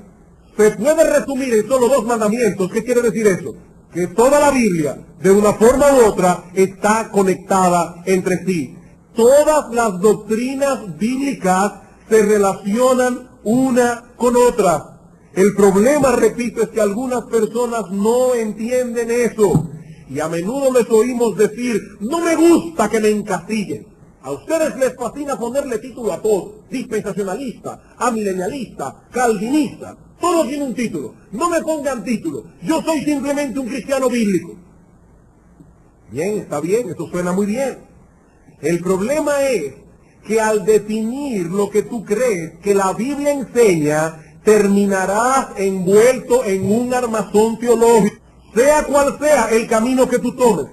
se puede resumir en solo 2 mandamientos, ¿qué quiere decir eso? Que toda la Biblia, de una forma u otra, está conectada entre sí. Todas las doctrinas bíblicas se relacionan una con otra. El problema, repito, es que algunas personas no entienden eso. Y a menudo les oímos decir: no me gusta que me encasillen. A ustedes les fascina ponerle título a todo. Dispensacionalista, amilenialista, calvinista. Todos tienen un título. No me pongan título. Yo soy simplemente un cristiano bíblico. Bien, está bien, eso suena muy bien. El problema es que al definir lo que tú crees que la Biblia enseña, terminarás envuelto en un armazón teológico. Sea cual sea el camino que tú tomes,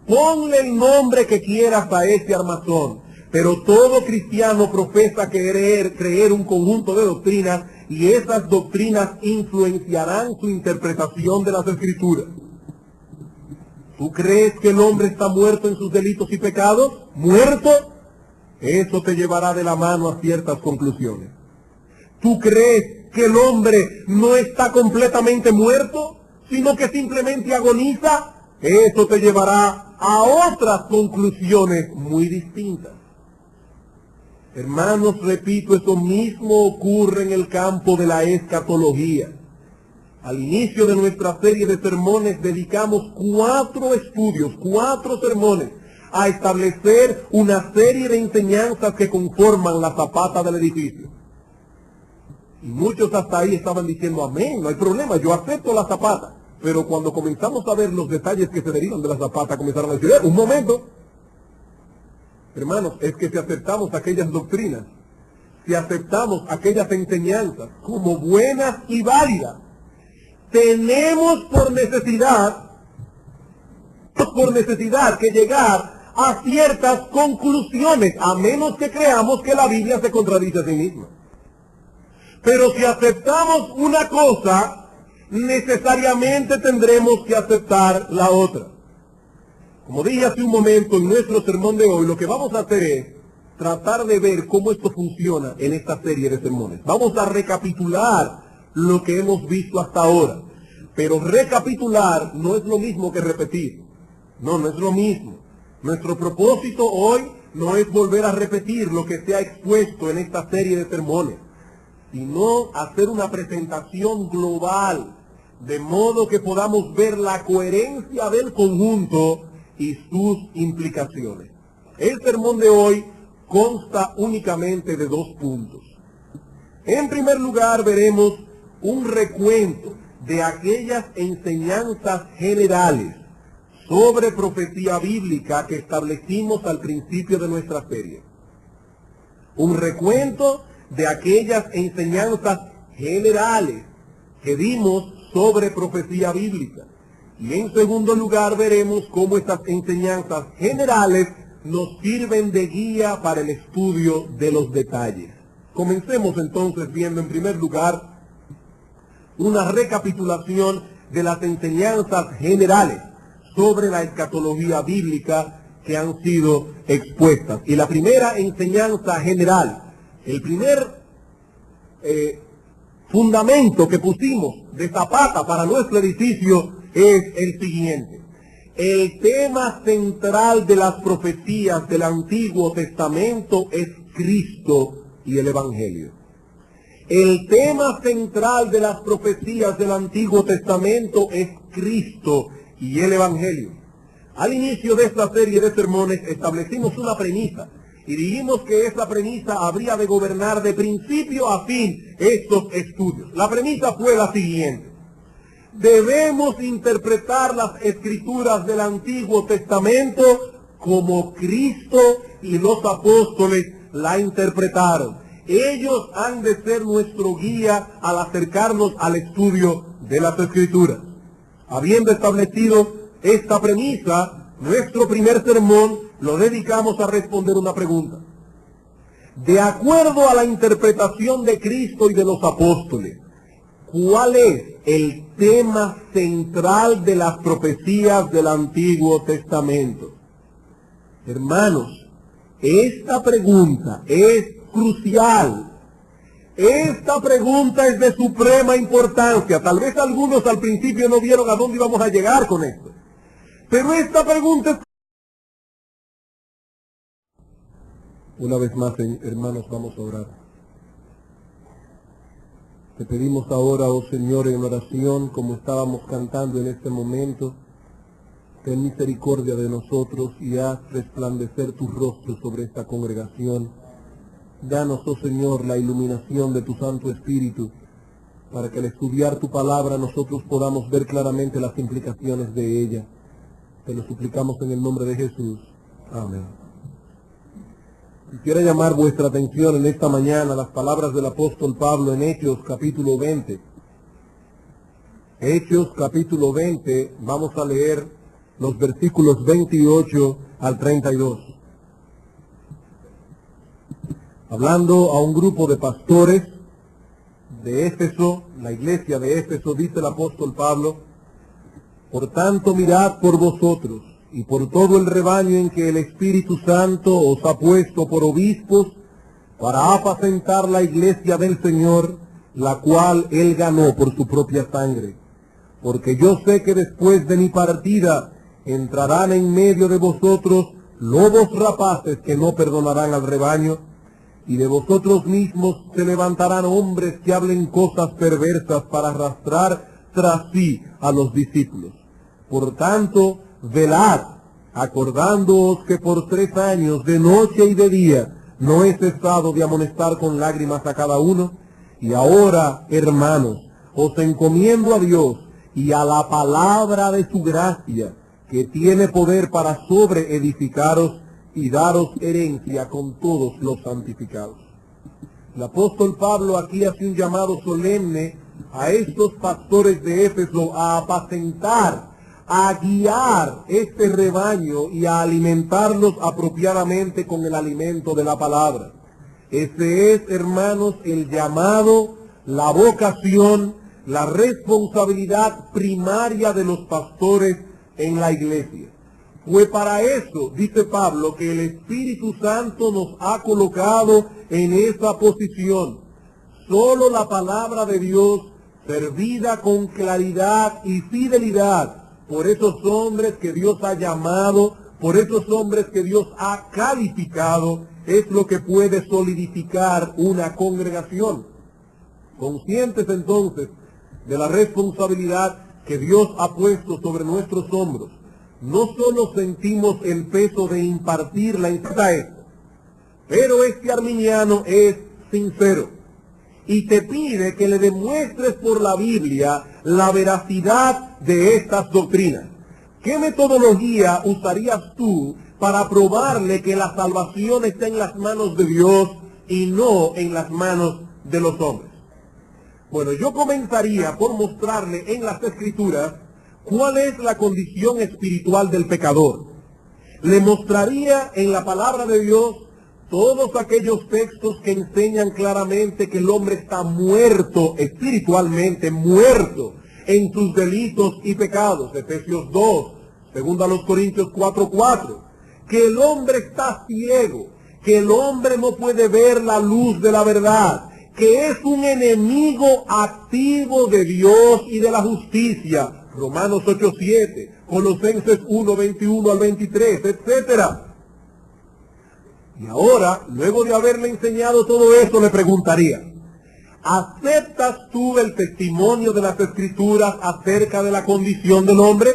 ponle el nombre que quieras a ese armazón, Pero todo cristiano profesa creer un conjunto de doctrinas y esas doctrinas influenciarán su interpretación de las Escrituras. ¿Tú crees que el hombre está muerto en sus delitos y pecados? ¿Muerto? Eso te llevará de la mano a ciertas conclusiones. ¿Tú crees que el hombre no está completamente muerto, sino que simplemente agoniza? Eso te llevará a otras conclusiones muy distintas. Hermanos, repito, eso mismo ocurre en el campo de la escatología. Al inicio de nuestra serie de sermones dedicamos 4 estudios, 4 sermones, a establecer una serie de enseñanzas que conforman la zapata del edificio. Y muchos hasta ahí estaban diciendo, amén, no hay problema, yo acepto la zapata. Pero cuando comenzamos a ver los detalles que se derivan de la zapata, comenzaron a decir, un momento. Hermanos, es que si aceptamos aquellas doctrinas, si aceptamos aquellas enseñanzas como buenas y válidas, tenemos por necesidad que llegar a ciertas conclusiones, a menos que creamos que la Biblia se contradice a sí misma. Pero si aceptamos una cosa, necesariamente tendremos que aceptar la otra. Como dije hace un momento en nuestro sermón de hoy, lo que vamos a hacer es tratar de ver cómo esto funciona en esta serie de sermones. Vamos a recapitular lo que hemos visto hasta ahora. Pero recapitular no es lo mismo que repetir. No es lo mismo. Nuestro propósito hoy no es volver a repetir lo que se ha expuesto en esta serie de sermones, sino hacer una presentación global, de modo que podamos ver la coherencia del conjunto y sus implicaciones. El sermón de hoy consta únicamente de 2 puntos. En primer lugar, veremos un recuento de aquellas enseñanzas generales sobre profecía bíblica que establecimos al principio de nuestra serie. Un recuento de aquellas enseñanzas generales que dimos sobre profecía bíblica. Y en segundo lugar veremos cómo estas enseñanzas generales nos sirven de guía para el estudio de los detalles. Comencemos entonces viendo en primer lugar una recapitulación de las enseñanzas generales sobre la escatología bíblica que han sido expuestas. Y la primera enseñanza general, el primer fundamento que pusimos de zapata para nuestro edificio es el siguiente. El tema central de las profecías del Antiguo Testamento es Cristo y el Evangelio. El tema central de las profecías del Antiguo Testamento es Cristo y el Evangelio. Al inicio de esta serie de sermones establecimos una premisa y dijimos que esa premisa habría de gobernar de principio a fin estos estudios. La premisa fue la siguiente: debemos interpretar las escrituras del Antiguo Testamento como Cristo y los apóstoles la interpretaron. Ellos han de ser nuestro guía al acercarnos al estudio de las Escrituras. Habiendo establecido esta premisa, nuestro primer sermón lo dedicamos a responder una pregunta. De acuerdo a la interpretación de Cristo y de los apóstoles, ¿cuál es el tema central de las profecías del Antiguo Testamento? Hermanos, esta pregunta es crucial. Esta pregunta es de suprema importancia. Tal vez algunos al principio no vieron a dónde íbamos a llegar con esto. Pero esta pregunta es... Una vez más, hermanos, vamos a orar. Te pedimos ahora, oh Señor, en oración, como estábamos cantando en este momento, ten misericordia de nosotros y haz resplandecer tu rostro sobre esta congregación. Danos, oh Señor, la iluminación de tu Santo Espíritu, para que al estudiar tu palabra nosotros podamos ver claramente las implicaciones de ella. Te lo suplicamos en el nombre de Jesús. Amén. Quisiera llamar vuestra atención en esta mañana a las palabras del apóstol Pablo en Hechos capítulo 20. Hechos capítulo 20, vamos a leer los versículos 28 al 32. hablando a un grupo de pastores de Éfeso, la iglesia de Éfeso, dice el apóstol Pablo: por tanto mirad por vosotros y por todo el rebaño en que el Espíritu Santo os ha puesto por obispos para apacentar la iglesia del Señor, la cual él ganó por su propia sangre. Porque yo sé que después de mi partida entrarán en medio de vosotros lobos rapaces que no perdonarán al rebaño, y de vosotros mismos se levantarán hombres que hablen cosas perversas para arrastrar tras sí a los discípulos. Por tanto, velad, acordándoos que por 3 años, de noche y de día, no he cesado de amonestar con lágrimas a cada uno. Y ahora, hermanos, os encomiendo a Dios y a la palabra de su gracia, que tiene poder para sobreedificaros y daros herencia con todos los santificados. El apóstol Pablo aquí hace un llamado solemne a estos pastores de Éfeso a apacentar, a guiar este rebaño y a alimentarlos apropiadamente con el alimento de la palabra. Ese es, hermanos, el llamado, la vocación, la responsabilidad primaria de los pastores en la iglesia. Fue para eso, dice Pablo, que el Espíritu Santo nos ha colocado en esa posición. Solo la palabra de Dios, servida con claridad y fidelidad por esos hombres que Dios ha llamado, por esos hombres que Dios ha calificado, es lo que puede solidificar una congregación. Conscientes entonces de la responsabilidad que Dios ha puesto sobre nuestros hombros, no solo sentimos el peso de impartir la enseñanza, pero este arminiano es sincero y te pide que le demuestres por la Biblia la veracidad de estas doctrinas. ¿Qué metodología usarías tú para probarle que la salvación está en las manos de Dios y no en las manos de los hombres? Bueno, yo comenzaría por mostrarle en las Escrituras cuál es la condición espiritual del pecador. Le mostraría en la palabra de Dios todos aquellos textos que enseñan claramente que el hombre está muerto espiritualmente, muerto en sus delitos y pecados. Efesios 2, 2 Corintios 4:4. Que el hombre está ciego, que el hombre no puede ver la luz de la verdad, que es un enemigo activo de Dios y de la justicia. Romanos 8:7, Colosenses 1:21 al 23, etcétera. Y ahora, luego de haberle enseñado todo eso, le preguntaría: ¿aceptas tú el testimonio de las Escrituras acerca de la condición del hombre?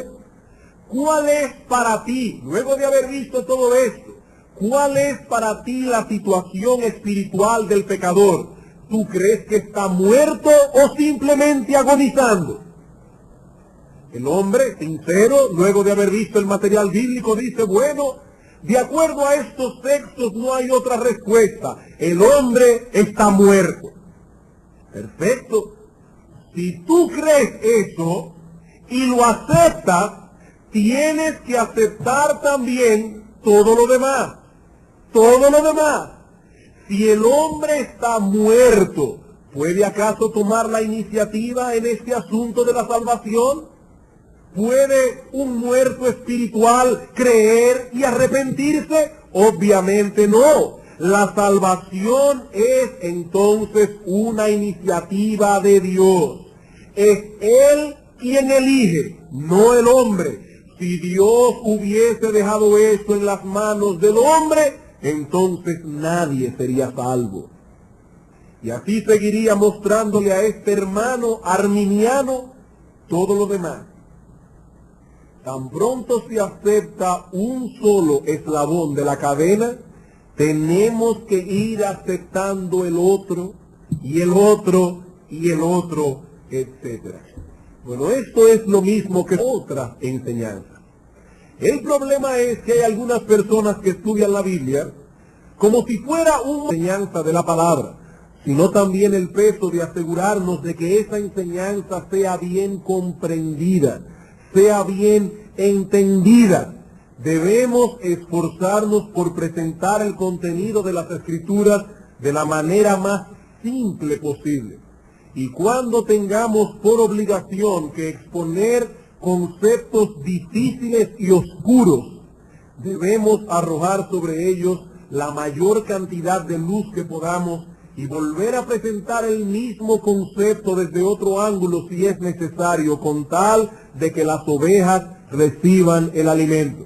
¿Cuál es para ti, luego de haber visto todo esto, cuál es para ti la situación espiritual del pecador? ¿Tú crees que está muerto o simplemente agonizando? El hombre, sincero, luego de haber visto el material bíblico, dice: bueno, de acuerdo a estos textos no hay otra respuesta. El hombre está muerto. Perfecto. Si tú crees eso y lo aceptas, tienes que aceptar también todo lo demás. Todo lo demás. Si el hombre está muerto, ¿puede acaso tomar la iniciativa en este asunto de la salvación? ¿Puede un muerto espiritual creer y arrepentirse? Obviamente no. La salvación es entonces una iniciativa de Dios. Es Él quien elige, no el hombre. Si Dios hubiese dejado esto en las manos del hombre, entonces nadie sería salvo. Y así seguiría mostrándole a este hermano arminiano todo lo demás. Tan pronto se acepta un solo eslabón de la cadena, tenemos que ir aceptando el otro, y el otro, y el otro, etc. Bueno, esto es lo mismo que otra enseñanza. El problema es que hay algunas personas que estudian la Biblia como si fuera una enseñanza de la palabra, sino también el peso de asegurarnos de que esa enseñanza sea bien comprendida, sea bien entendida. Debemos esforzarnos por presentar el contenido de las Escrituras de la manera más simple posible. Y cuando tengamos por obligación que exponer conceptos difíciles y oscuros, debemos arrojar sobre ellos la mayor cantidad de luz que podamos y volver a presentar el mismo concepto desde otro ángulo si es necesario, con tal de que las ovejas reciban el alimento.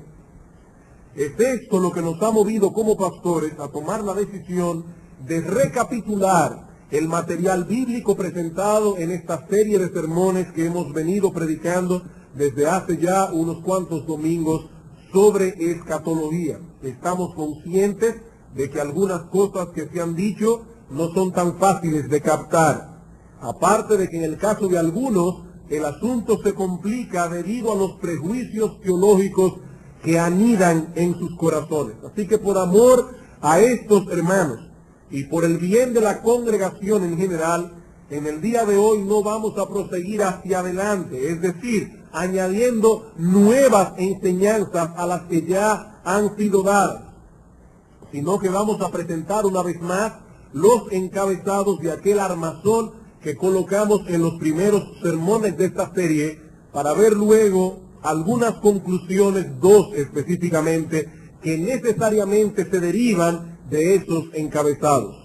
Es esto lo que nos ha movido como pastores a tomar la decisión de recapitular el material bíblico presentado en esta serie de sermones que hemos venido predicando desde hace ya unos cuantos domingos sobre escatología. Estamos conscientes de que algunas cosas que se han dicho no son tan fáciles de captar. Aparte de que en el caso de algunos el asunto se complica debido a los prejuicios teológicos que anidan en sus corazones. Así que por amor a estos hermanos y por el bien de la congregación en general, en el día de hoy no vamos a proseguir hacia adelante, es decir, añadiendo nuevas enseñanzas a las que ya han sido dadas, sino que vamos a presentar una vez más los encabezados de aquel armazón que colocamos en los primeros sermones de esta serie, para ver luego algunas conclusiones, dos específicamente, que necesariamente se derivan de esos encabezados.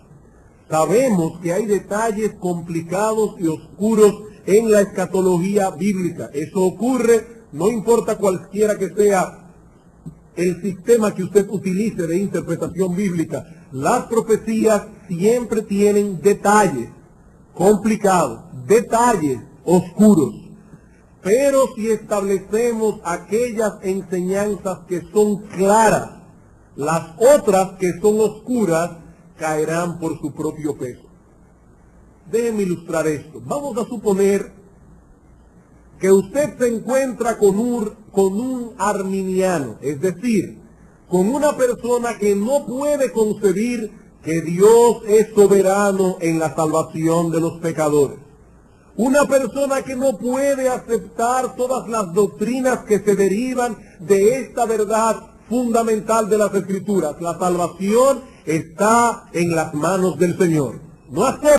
Sabemos que hay detalles complicados y oscuros en la escatología bíblica. Eso ocurre, no importa cualquiera que sea el sistema que usted utilice de interpretación bíblica. Las profecías siempre tienen detalles complicados, detalles oscuros. Pero si establecemos aquellas enseñanzas que son claras, las otras que son oscuras caerán por su propio peso. Déjenme ilustrar esto. Vamos a suponer que usted se encuentra con un arminiano, es decir, con una persona que no puede concebir que Dios es soberano en la salvación de los pecadores. Una persona que no puede aceptar todas las doctrinas que se derivan de esta verdad fundamental de las Escrituras. La salvación está en las manos del Señor. No acepta